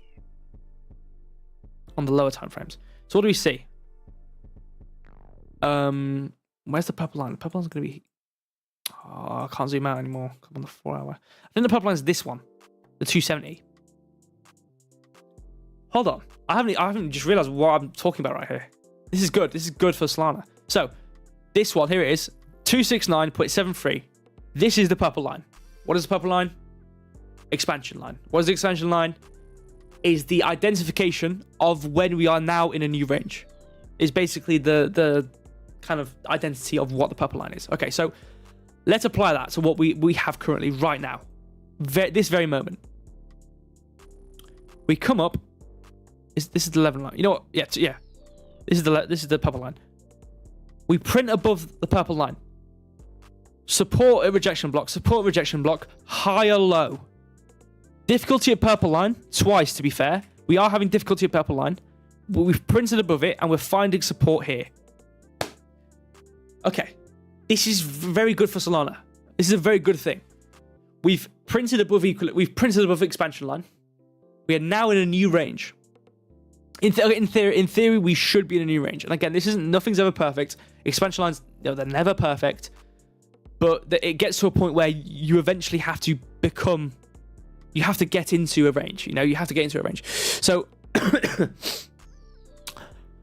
on the lower time frames. So what do we see? Where's the purple line? The purple line's going to be... Oh, I can't zoom out anymore. Come on, the 4 hour. I think the purple line is this one, the 270. Hold on, I haven't just realized what I'm talking about right here. This is good. This is good for Solana. So this one here it is 269.73. This is the purple line. What is the purple line? Expansion line. What is the expansion line? Is the identification of when we are now in a new range. Is basically the kind of identity of what the purple line is. Okay, so let's apply that to what we have currently right now. This very moment. We come up. This is the 11 line. You know what? Yeah. This is the purple line. We print above the purple line. Support a rejection block. Support rejection block. Higher low. Difficulty at purple line, twice to be fair. We are having difficulty at purple line, but we've printed above it and we're finding support here. Okay, this is very good for Solana. This is a very good thing. We've printed above expansion line. We are now in a new range. In theory, we should be in a new range. And again, nothing's ever perfect. Expansion lines, they're never perfect. But it gets to a point where you eventually have to become... You have to get into a range. You have to get into a range. So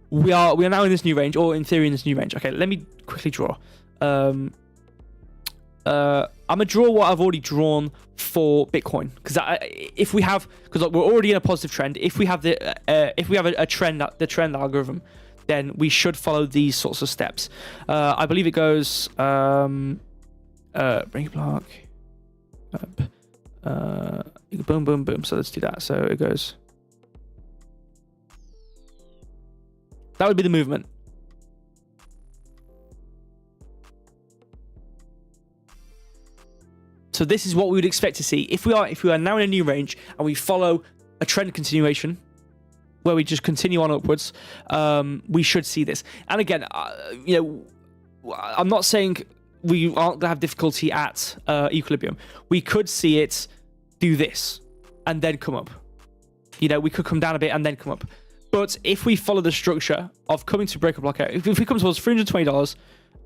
we are now in this new range, or in theory in this new range. Okay, let me quickly draw. I'm gonna draw what I've already drawn for Bitcoin, because we're already in a positive trend. If we have a trend, the trend algorithm, then we should follow these sorts of steps. I believe it goes break block. Boom, boom, boom. So let's do that. So it goes. That would be the movement. So this is what we would expect to see if we are now in a new range and we follow a trend continuation where we just continue on upwards. We should see this. And again, I'm not saying we aren't gonna have difficulty at equilibrium. We could see it do this and then come up. We could come down a bit and then come up. But if we follow the structure of coming to break a block out, if we come towards $320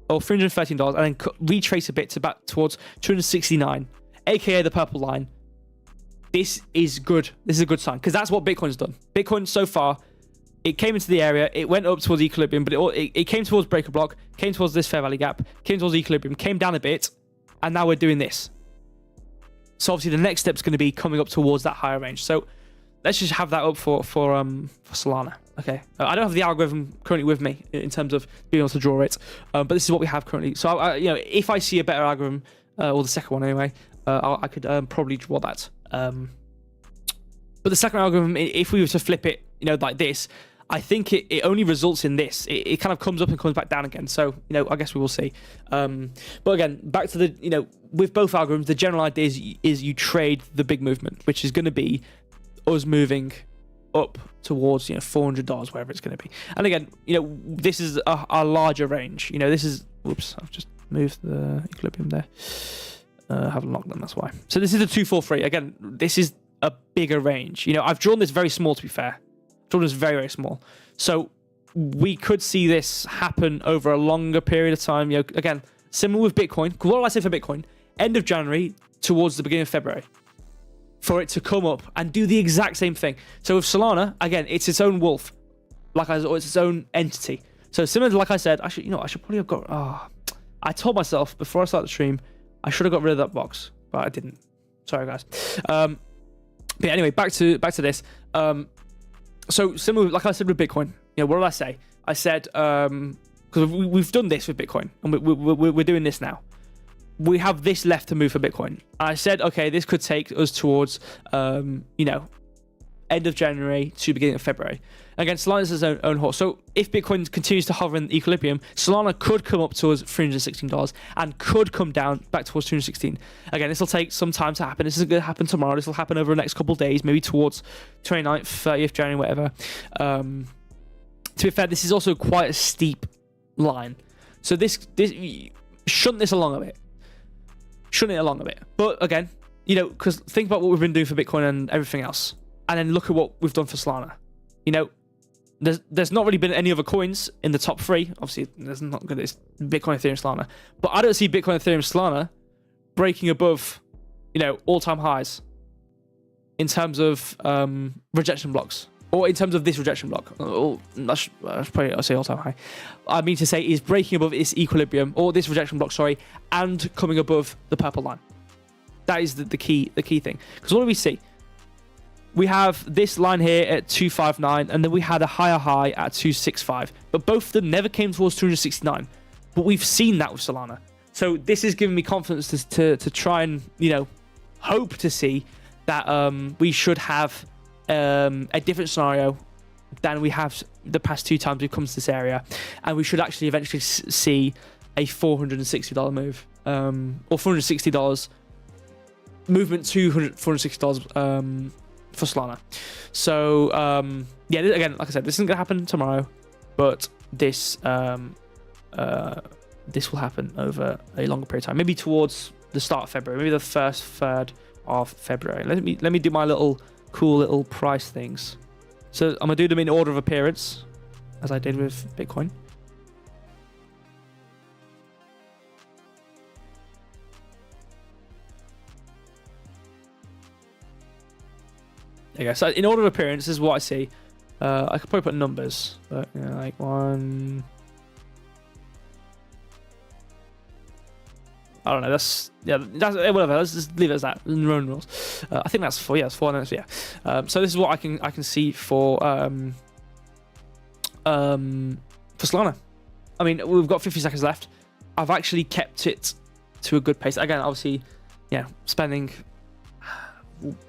or $313 and then retrace a bit to back towards 269, aka the purple line, this is good. This is a good sign, because that's what Bitcoin's done. Bitcoin so far, it came into the area, it went up towards equilibrium, but it came towards break a block, came towards this fair value gap, came towards equilibrium, came down a bit, and now we're doing this. So obviously the next step is going to be coming up towards that higher range. So let's just have that up for Solana. Okay, I don't have the algorithm currently with me in terms of being able to draw it, but this is what we have currently. So if I see a better algorithm, or the second one anyway, I could probably draw that. But the second algorithm, if we were to flip it, like this, I think it only results in this. It kind of comes up and comes back down again. So, I guess we will see. But again, back to the, with both algorithms, the general idea is you trade the big movement, which is going to be us moving up towards, you know, $400, wherever it's going to be. And again, you know, this is a larger range. You know, this is, whoops, I've just moved the equilibrium there. Haven't locked them, that's why. So this is a 243. Again, this is a bigger range. You know, I've drawn this very small, to be fair. I've drawn this very, very small. So we could see this happen over a longer period of time. You know, again, similar with Bitcoin. What do I say for Bitcoin? End of January towards the beginning of February, for it to come up and do the exact same thing. So with Solana, again, it's its own wolf, or it's its own entity. So similar to, like I said, I should probably have got. I told myself before I started the stream, I should have got rid of that box, but I didn't. Sorry, guys. But yeah, anyway, back to this. So similar, like I said with Bitcoin. You know, what did I say? I said because we've done this with Bitcoin, and we're doing this now. We have this left to move for Bitcoin. I said, okay, this could take us towards, you know, end of January to beginning of February. Again, Solana's its own horse. So if Bitcoin continues to hover in equilibrium, Solana could come up towards $316 and could come down back towards 216. Again, this will take some time to happen. This isn't going to happen tomorrow. This will happen over the next couple of days, maybe towards 29th, 30th January, whatever. To be fair, this is also quite a steep line. So this shunt this along a bit. Shunting it along a bit. But again, you know, because think about what we've been doing for Bitcoin and everything else, and then look at what we've done for Solana. You know, there's not really been any other coins in the top three. Obviously, there's not good. It's Bitcoin, Ethereum, Solana. But I don't see Bitcoin, Ethereum, Solana breaking above, you know, all-time highs in terms of rejection blocks, or in terms of this rejection block. That's probably, I'll say all-time high. I mean to say is breaking above its equilibrium, or this rejection block, sorry, and coming above the purple line. That is the key thing. Because what do we see? We have this line here at 259, and then we had a higher high at 265. But both of them never came towards 269. But we've seen that with Solana. So this is giving me confidence to try and, you know, hope to see that we should have a different scenario than we have the past two times we've come to this area, and we should actually eventually see a $460 move, or $460 movement to $460 for Solana. So yeah, again, like I said, this isn't gonna happen tomorrow, but this this will happen over a longer period of time, maybe towards the start of February, maybe the first third of February. Let me do my cool little price things. So I'm gonna do them in order of appearance, as I did with Bitcoin. There you go. So in order of appearance, this is what I see. I could probably put numbers, but you know, like one. I don't know. That's whatever. Let's just leave it as that. Roman rules. I think that's 4. Yeah, it's 4. Yeah. So this is what I can see for Solana. I mean, we've got 50 seconds left. I've actually kept it to a good pace. Again, obviously, yeah, spending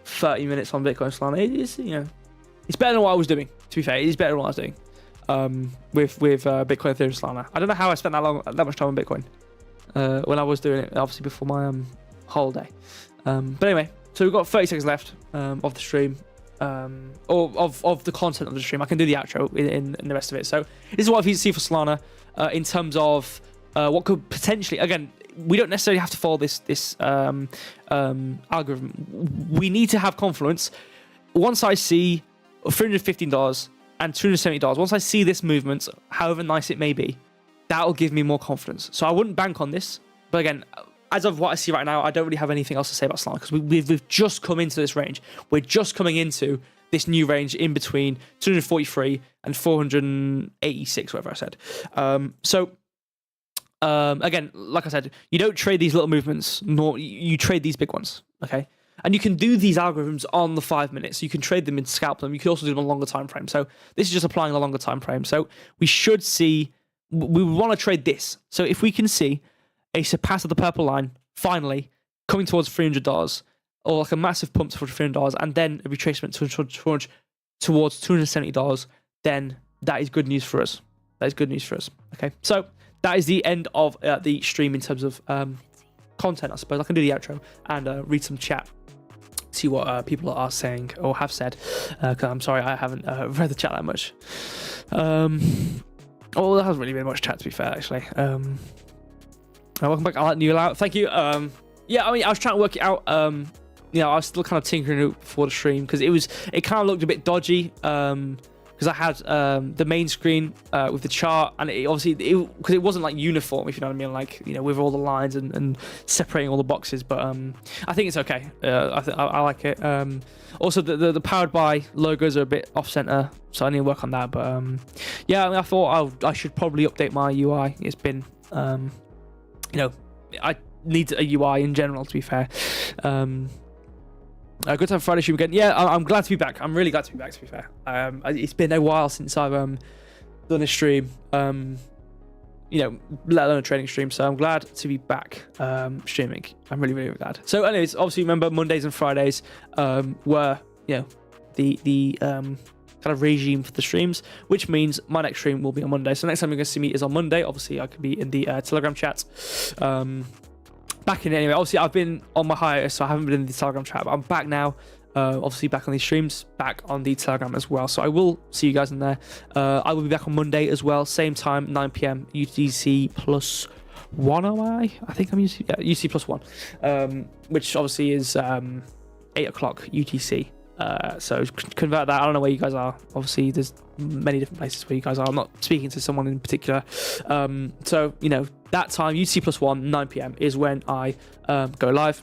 30 minutes on Bitcoin Solana is, you know, it's better than what I was doing. To be fair, it is better than what I was doing with Bitcoin, Ethereum, Solana. I don't know how I spent that much time on Bitcoin when I was doing it, obviously before my holiday. But anyway, so we've got 30 seconds left of the stream, or of the content of the stream. I can do the outro in the rest of it. So this is what you see for Solana in terms of what could potentially, again, we don't necessarily have to follow this algorithm. We need to have confluence. Once I see $315 and $270, once I see this movement, however nice it may be, that'll give me more confidence. So I wouldn't bank on this. But again, as of what I see right now, I don't really have anything else to say about Solana, because we've just come into this range. We're just coming into this new range in between 243 and 486, whatever I said. Again, like I said, you don't trade these little movements, nor you trade these big ones, okay? And you can do these algorithms on the 5 minutes. You can trade them and scalp them. You can also do them on a longer time frame. So this is just applying a longer time frame. So we should see, we want to trade this. So if we can see a surpass of the purple line, finally, coming towards $300, or like a massive pump towards $300, and then a retracement towards $270, then that is good news for us. That is good news for us, okay? So that is the end of the stream in terms of content, I suppose. I can do the outro and read some chat. see what people are saying or have said. Because I'm sorry, I haven't read the chat that much. Oh, there hasn't really been much chat, to be fair, actually. Welcome back. I like New Out. Thank you. Yeah, I mean, I was trying to work it out. You know, I was still kind of tinkering it before the stream because it kind of looked a bit dodgy. Because I had the main screen with the chart, and it obviously because it wasn't like uniform, if you know what I mean, like, you know, with all the lines and separating all the boxes. But I think it's okay. I like it. Also, the powered by logos are a bit off center, so I need to work on that. But yeah, I mean, I thought I should probably update my UI. It's been you know, I need a UI in general, to be fair. Good time Friday stream again. Yeah, I'm glad to be back. I'm really glad to be back, to be fair. It's been a while since I've done a stream, you know, let alone a training stream. So I'm glad to be back streaming. I'm really, really glad. So anyways, obviously remember Mondays and Fridays were, you know, the kind of regime for the streams, which means my next stream will be on Monday. So next time you're going to see me is on Monday. Obviously, I could be in the Telegram chat. Back in it anyway. Obviously, I've been on my hiatus, so I haven't been in the Telegram chat, but I'm back now. Obviously, back on these streams, back on the Telegram as well. So I will see you guys in there. I will be back on Monday as well, same time, 9 p.m. UTC plus 1. I think I'm UTC plus 1, which obviously is 8 o'clock UTC. So convert that. I don't know where you guys are. Obviously, there's many different places where you guys are. I'm not speaking to someone in particular. So, you know, that time, UTC plus 1, 9 p.m. is when I go live.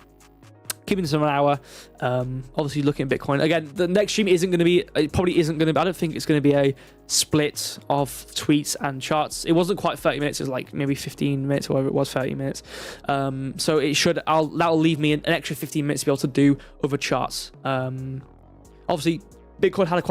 Keeping this in an hour. Obviously, looking at Bitcoin. Again, the next stream isn't going to be, it probably isn't going to be, I don't think it's going to be a split of tweets and charts. It wasn't quite 30 minutes. It was like maybe 15 minutes or whatever it was, 30 minutes. So it should, that'll leave me an extra 15 minutes to be able to do other charts. Obviously, Bitcoin had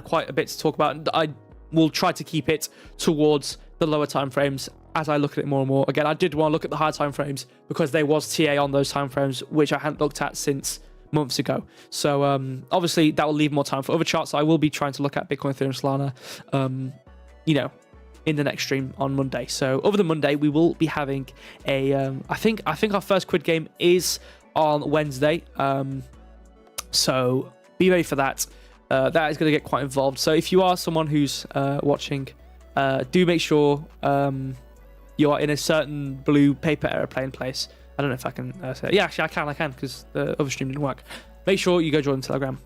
quite a bit to talk about. And I will try to keep it towards the lower time frames as I look at it more and more. Again, I did want to look at the higher time frames because there was TA on those time frames, which I hadn't looked at since months ago. So obviously, that will leave more time for other charts. I will be trying to look at Bitcoin, Ethereum, Solana, you know, in the next stream on Monday. So over the Monday, we will be having a, I think our first Quid game is on Wednesday. So be ready for that. That is going to get quite involved. So if you are someone who's watching, do make sure you are in a certain blue paper airplane place. I don't know if I can say that. Yeah, actually I can because the other stream didn't work. Make sure you go join the Telegram.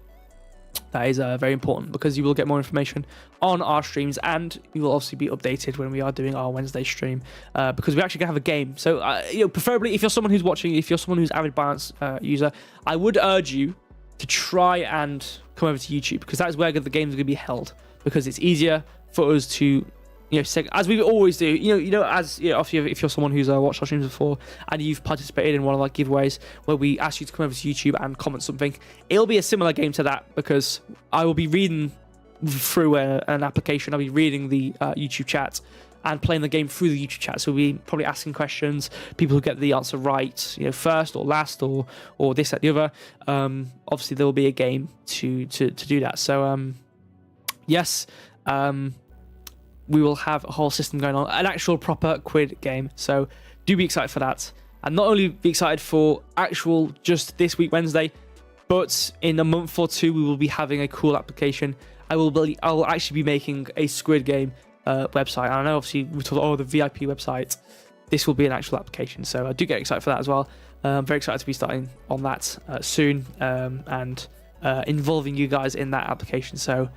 That is very important because you will get more information on our streams, and you will obviously be updated when we are doing our Wednesday stream because we're actually going to have a game. So, you know, preferably if you're someone who's watching, if you're someone who's avid Binance user, I would urge you to try and come over to YouTube because that's where the games are going to be held, because it's easier for us to, you know, as we always do, you know, as you know, if you're someone who's watched our streams before and you've participated in one of our giveaways where we ask you to come over to YouTube and comment something, it'll be a similar game to that because I will be reading through an application. I'll be reading the YouTube chat and playing the game through the YouTube chat. So we'll be probably asking questions, people who get the answer right, you know, first or last or this, that, the other. Obviously, there will be a game to do that. So, yes, we will have a whole system going on, an actual proper Quid game. So do be excited for that. And not only be excited for actual just this week, Wednesday, but in a month or two, we will be having a cool application. I will actually be making a Squid Game website. And I know obviously we talked the VIP website. This will be an actual application. So I do get excited for that as well. I'm very excited to be starting on that soon and involving you guys in that application. So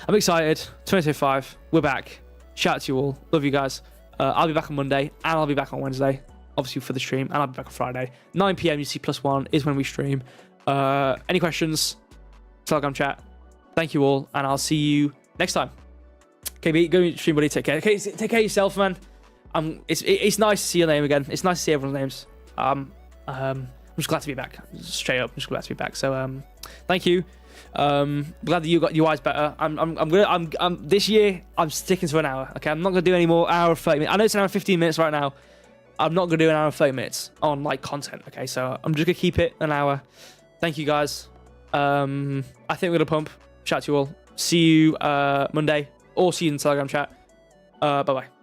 I'm excited. 2025, we're back. Shout out to you all. Love you guys. I'll be back on Monday and I'll be back on Wednesday, obviously for the stream, and I'll be back on Friday. 9 p.m. UC plus 1 is when we stream. Any questions? Telegram chat. Thank you all, and I'll see you next time. KB, go stream, buddy. Take care. Okay, take care of yourself, man. It's nice to see your name again. It's nice to see everyone's names. I'm just glad to be back. Straight up, I'm just glad to be back. So thank you. Glad that you got your eyes better. I'm this year I'm sticking to an hour. Okay, I'm not gonna do any more hour 30 minutes. I know it's an hour 15 minutes right now. I'm not gonna do an hour 30 minutes on like content. Okay, so I'm just gonna keep it an hour. Thank you guys. I think we're gonna pump. Shout out to you all. See you Monday, or see you in the Telegram chat. Bye bye.